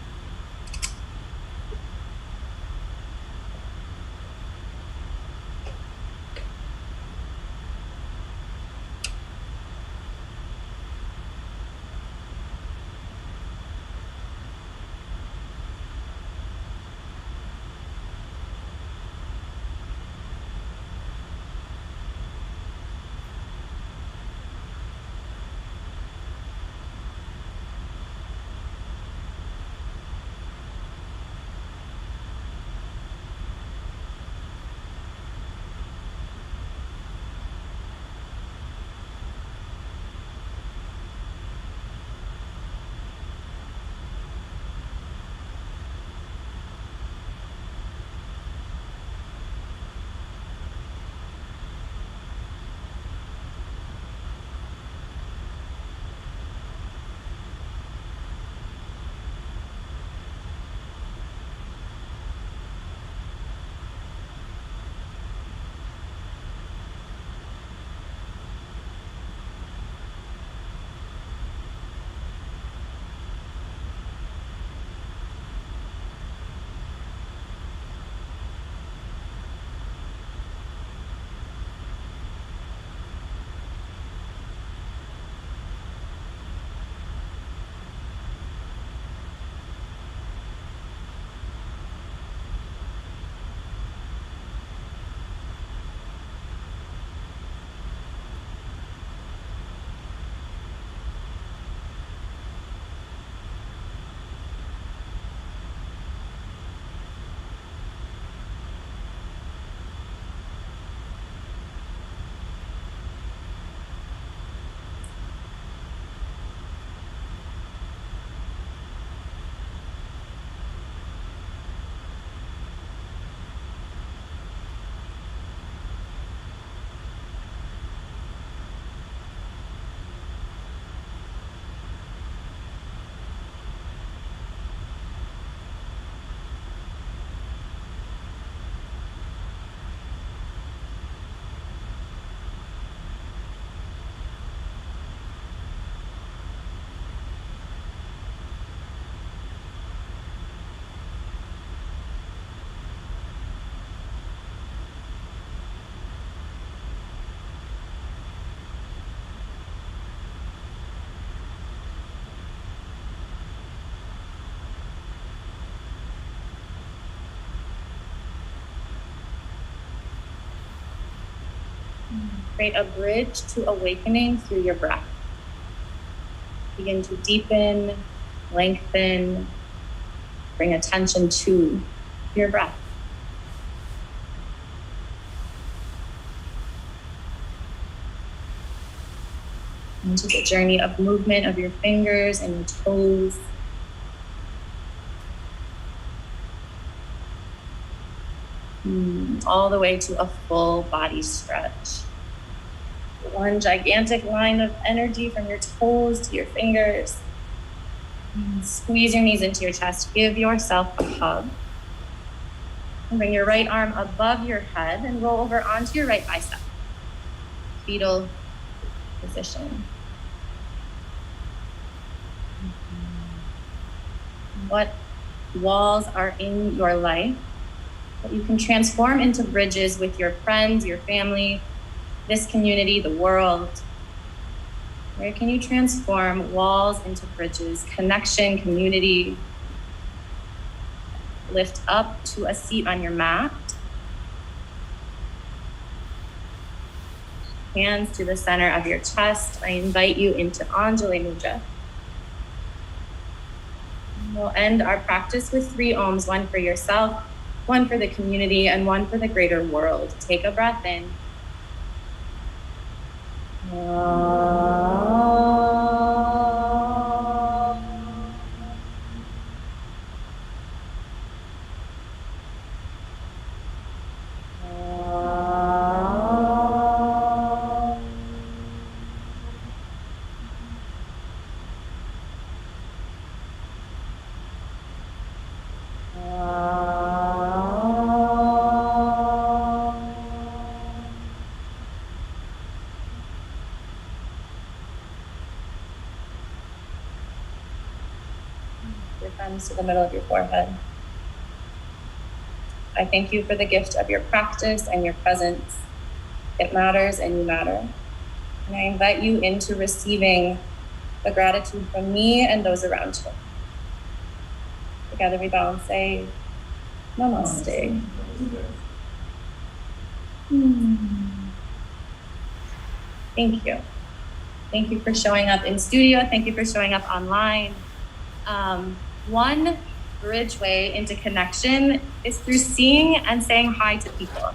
Create a bridge to awakening through your breath. Begin to deepen, lengthen, bring attention to your breath. Into the journey of movement of your fingers and your toes. All the way to a full body stretch. One gigantic line of energy from your toes to your fingers. Squeeze your knees into your chest. Give yourself a hug. And bring your right arm above your head and roll over onto your right bicep. Fetal position. What walls are in your life that you can transform into bridges with your friends, your family, this community, the world? Where can you transform walls into bridges, connection, community? Lift up to a seat on your mat. Hands to the center of your chest. I invite you into Anjali Mudra. We'll end our practice with 3 Oms, one for yourself, one for the community, and one for the greater world. Take a breath in. Your thumbs to the middle of your forehead. I thank you for the gift of your practice and your presence. It matters and you matter. And I invite you into receiving the gratitude from me and those around you. Together we bow and say, Namaste. Thank you. Thank you for showing up in studio. Thank you for showing up online. One bridgeway into connection is through seeing and saying hi to people.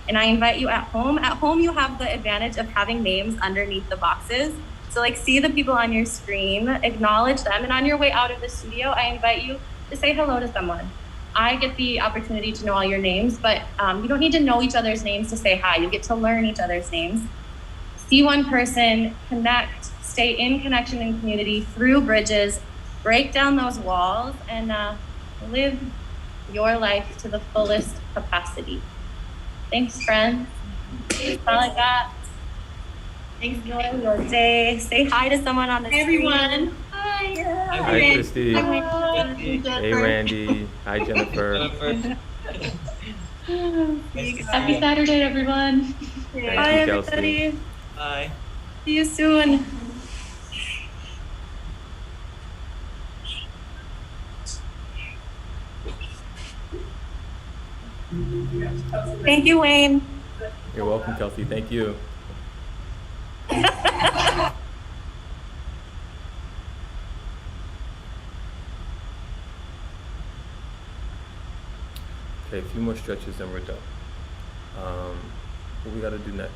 And I invite you at home. At home, you have the advantage of having names underneath the boxes. So see the people on your screen, acknowledge them. And on your way out of the studio, I invite you to say hello to someone. I get the opportunity to know all your names, but you don't need to know each other's names to say hi. You get to learn each other's names. See one person, connect, stay in connection and community through bridges, break down those walls, and live your life to the fullest capacity. Thanks, friends. That's all I got. Enjoy your day. Say hi to someone on the screen. Everyone. Hi. Hi, Christy. Hey, Randy. Hi, Jennifer. Happy Saturday, everyone. Bye, everybody. Bye. See you soon. Thank you, Wayne. You're welcome, Kelsey. Thank you. Okay, a few more stretches and we're done. What we gotta do next?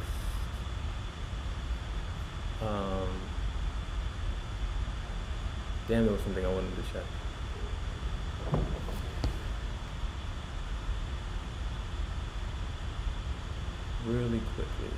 Damn, there was something I wanted to check. Really quickly.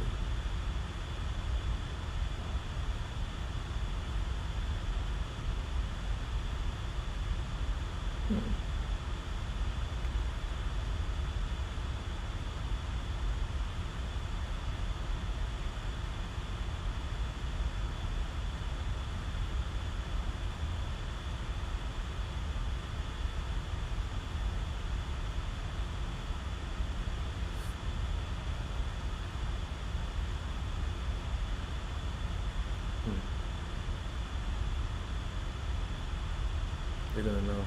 They're gonna know.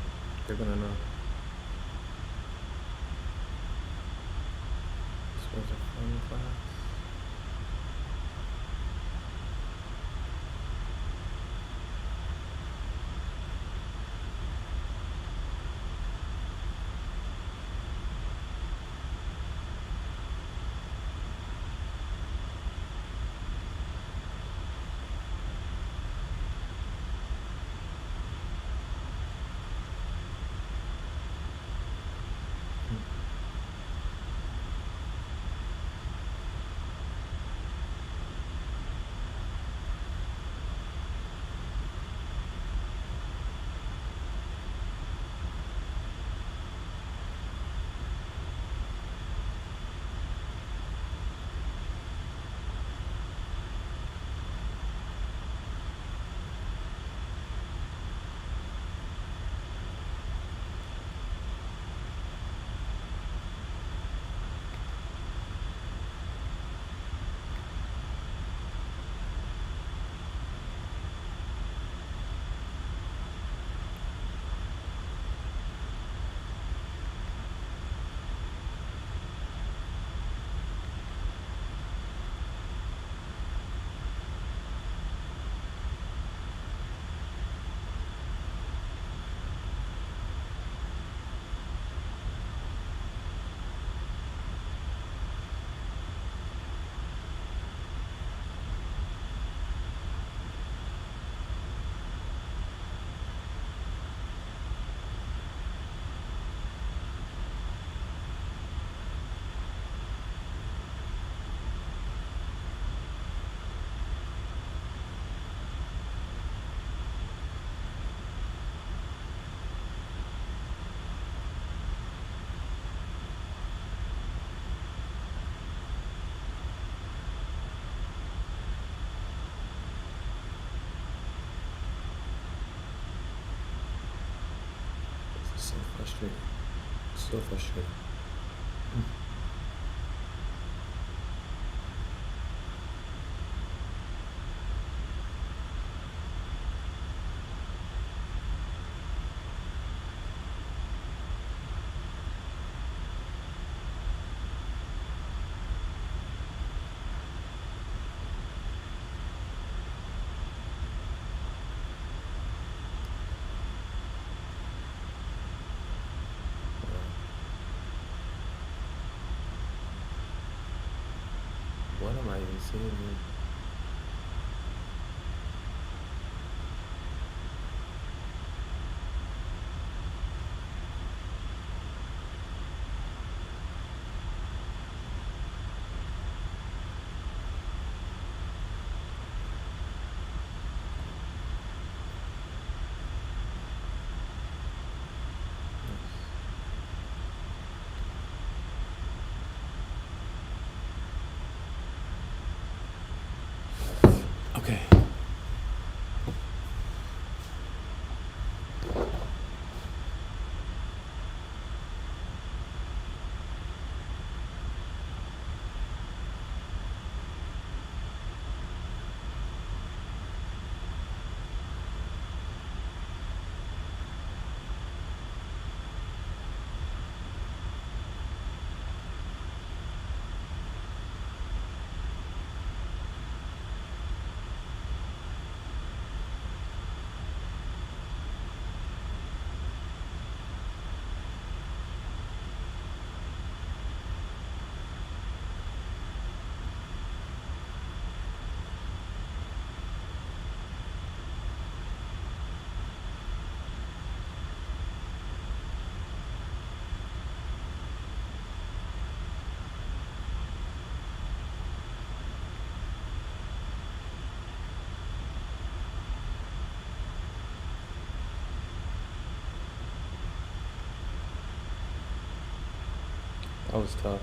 They're gonna know. This was a fun class. frustrating. So frustrating. What am I even saying here? Okay. That was tough.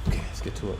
Okay, let's get to it.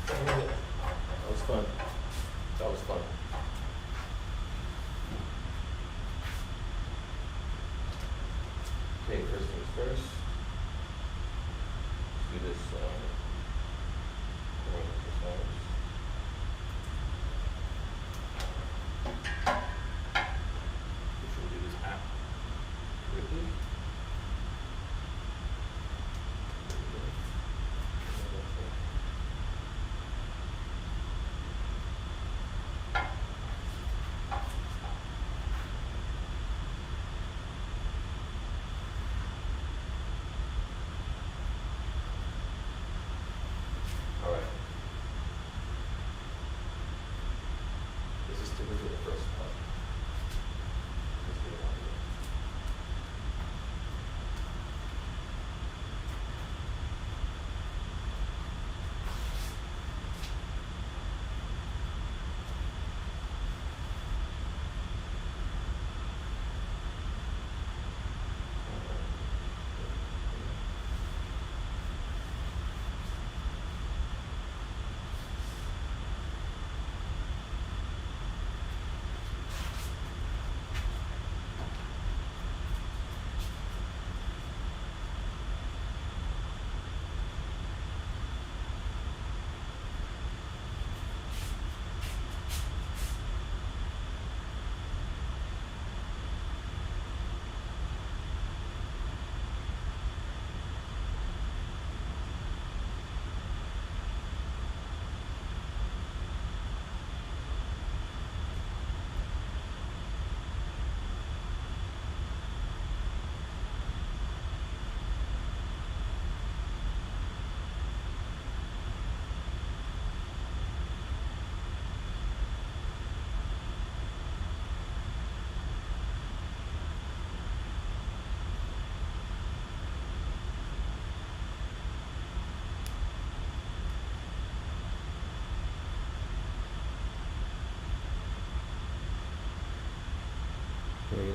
That was fun. That was fun. Okay, first things first. Let's do this core exercise.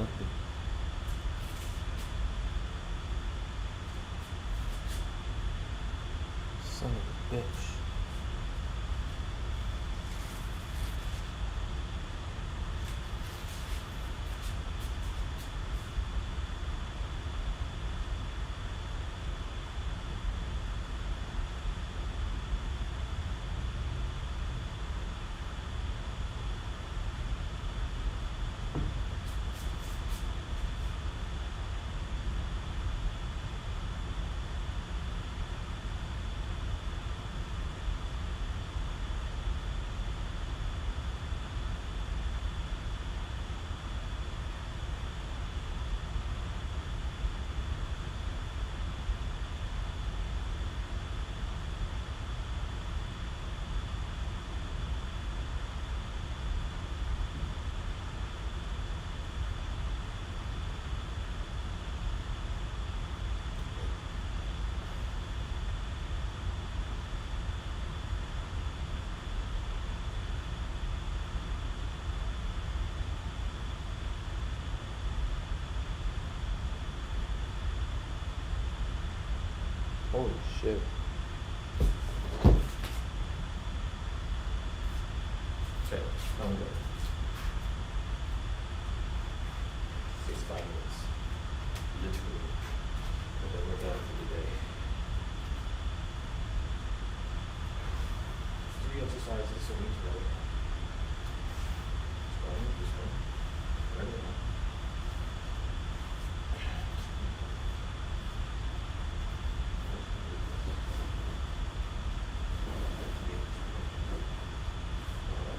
lucky. Son of a bitch. Holy shit. Okay, I'm good. 6 5 minutes. Literally. And then we're done for the day. 3 exercises a week, right? This one. Right now.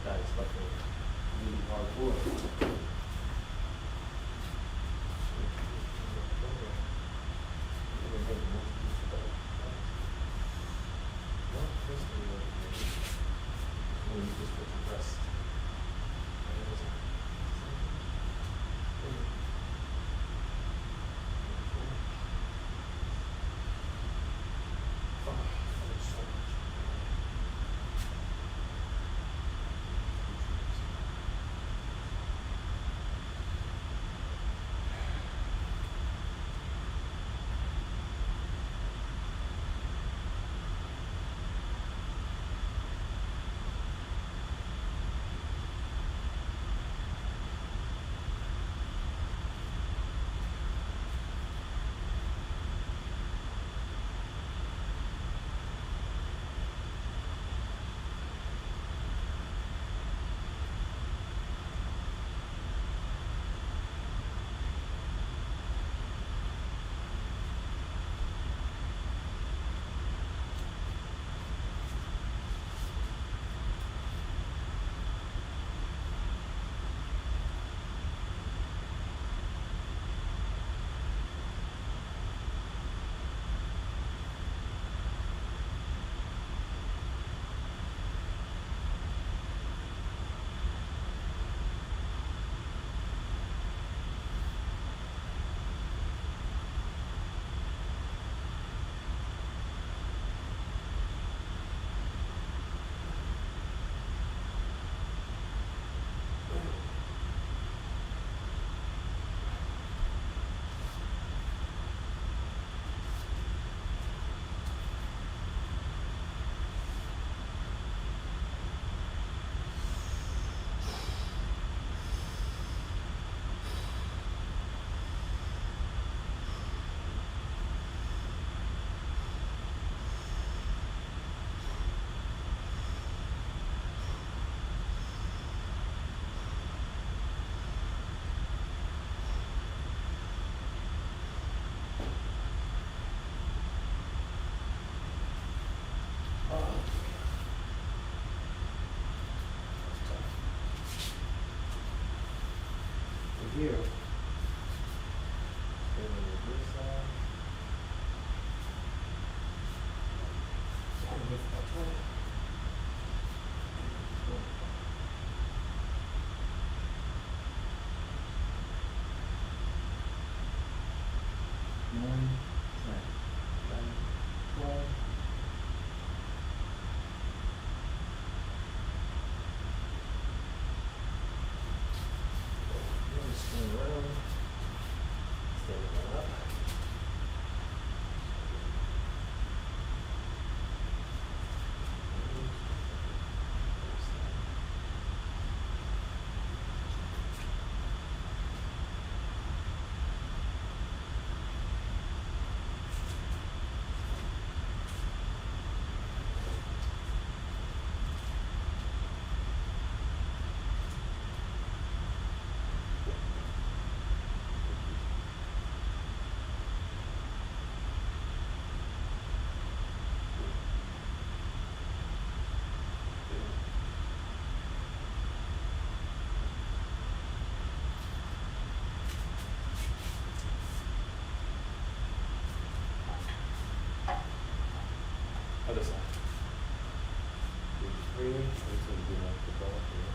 That is fucking really hard work. Here. And then this side. And with that one. Nine, 10, 11, 12. Spin around. Other side. Three. This would be like the ball for this.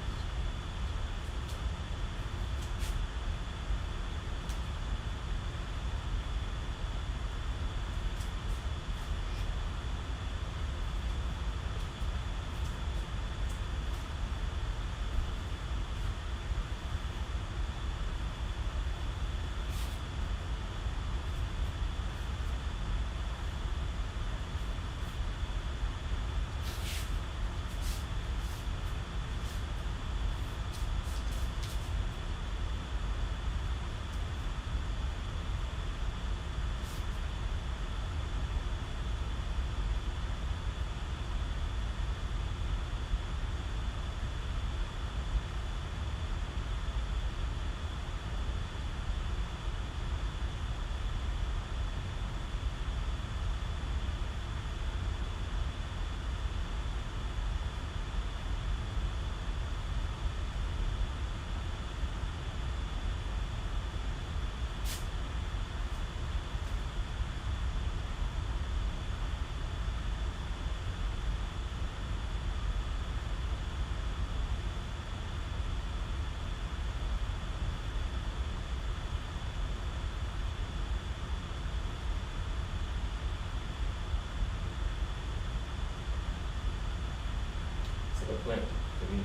It's like a plant to me.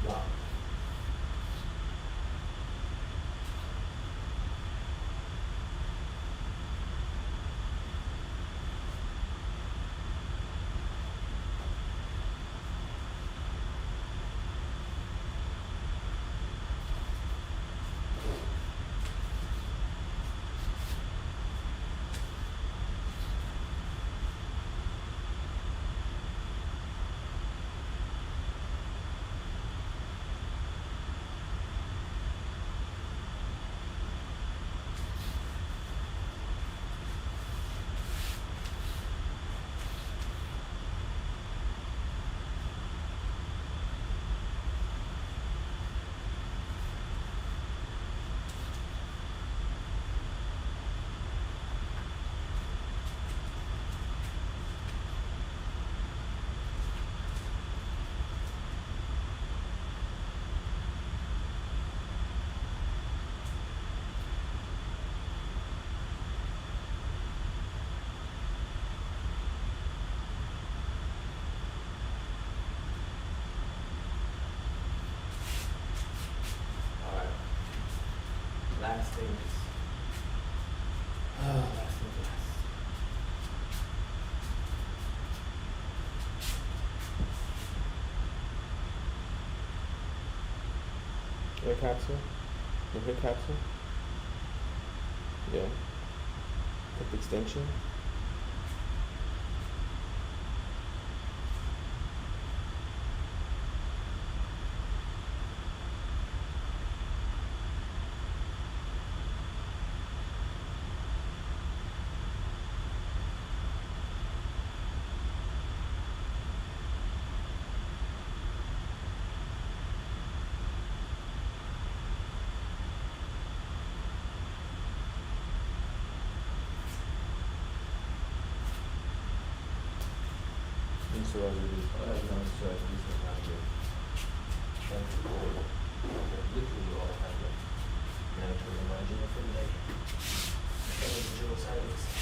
Wow. Alright. Last things. Last things last. Air capsule? The hip capsule? Yeah. Hip extension? Mr. Rodriguez, no, Mr. Rodriguez is not here. Thank you, Lord. Literally all have it. Mandatory margin for the day. And it's Joe Silence.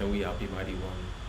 And we out, be mighty one.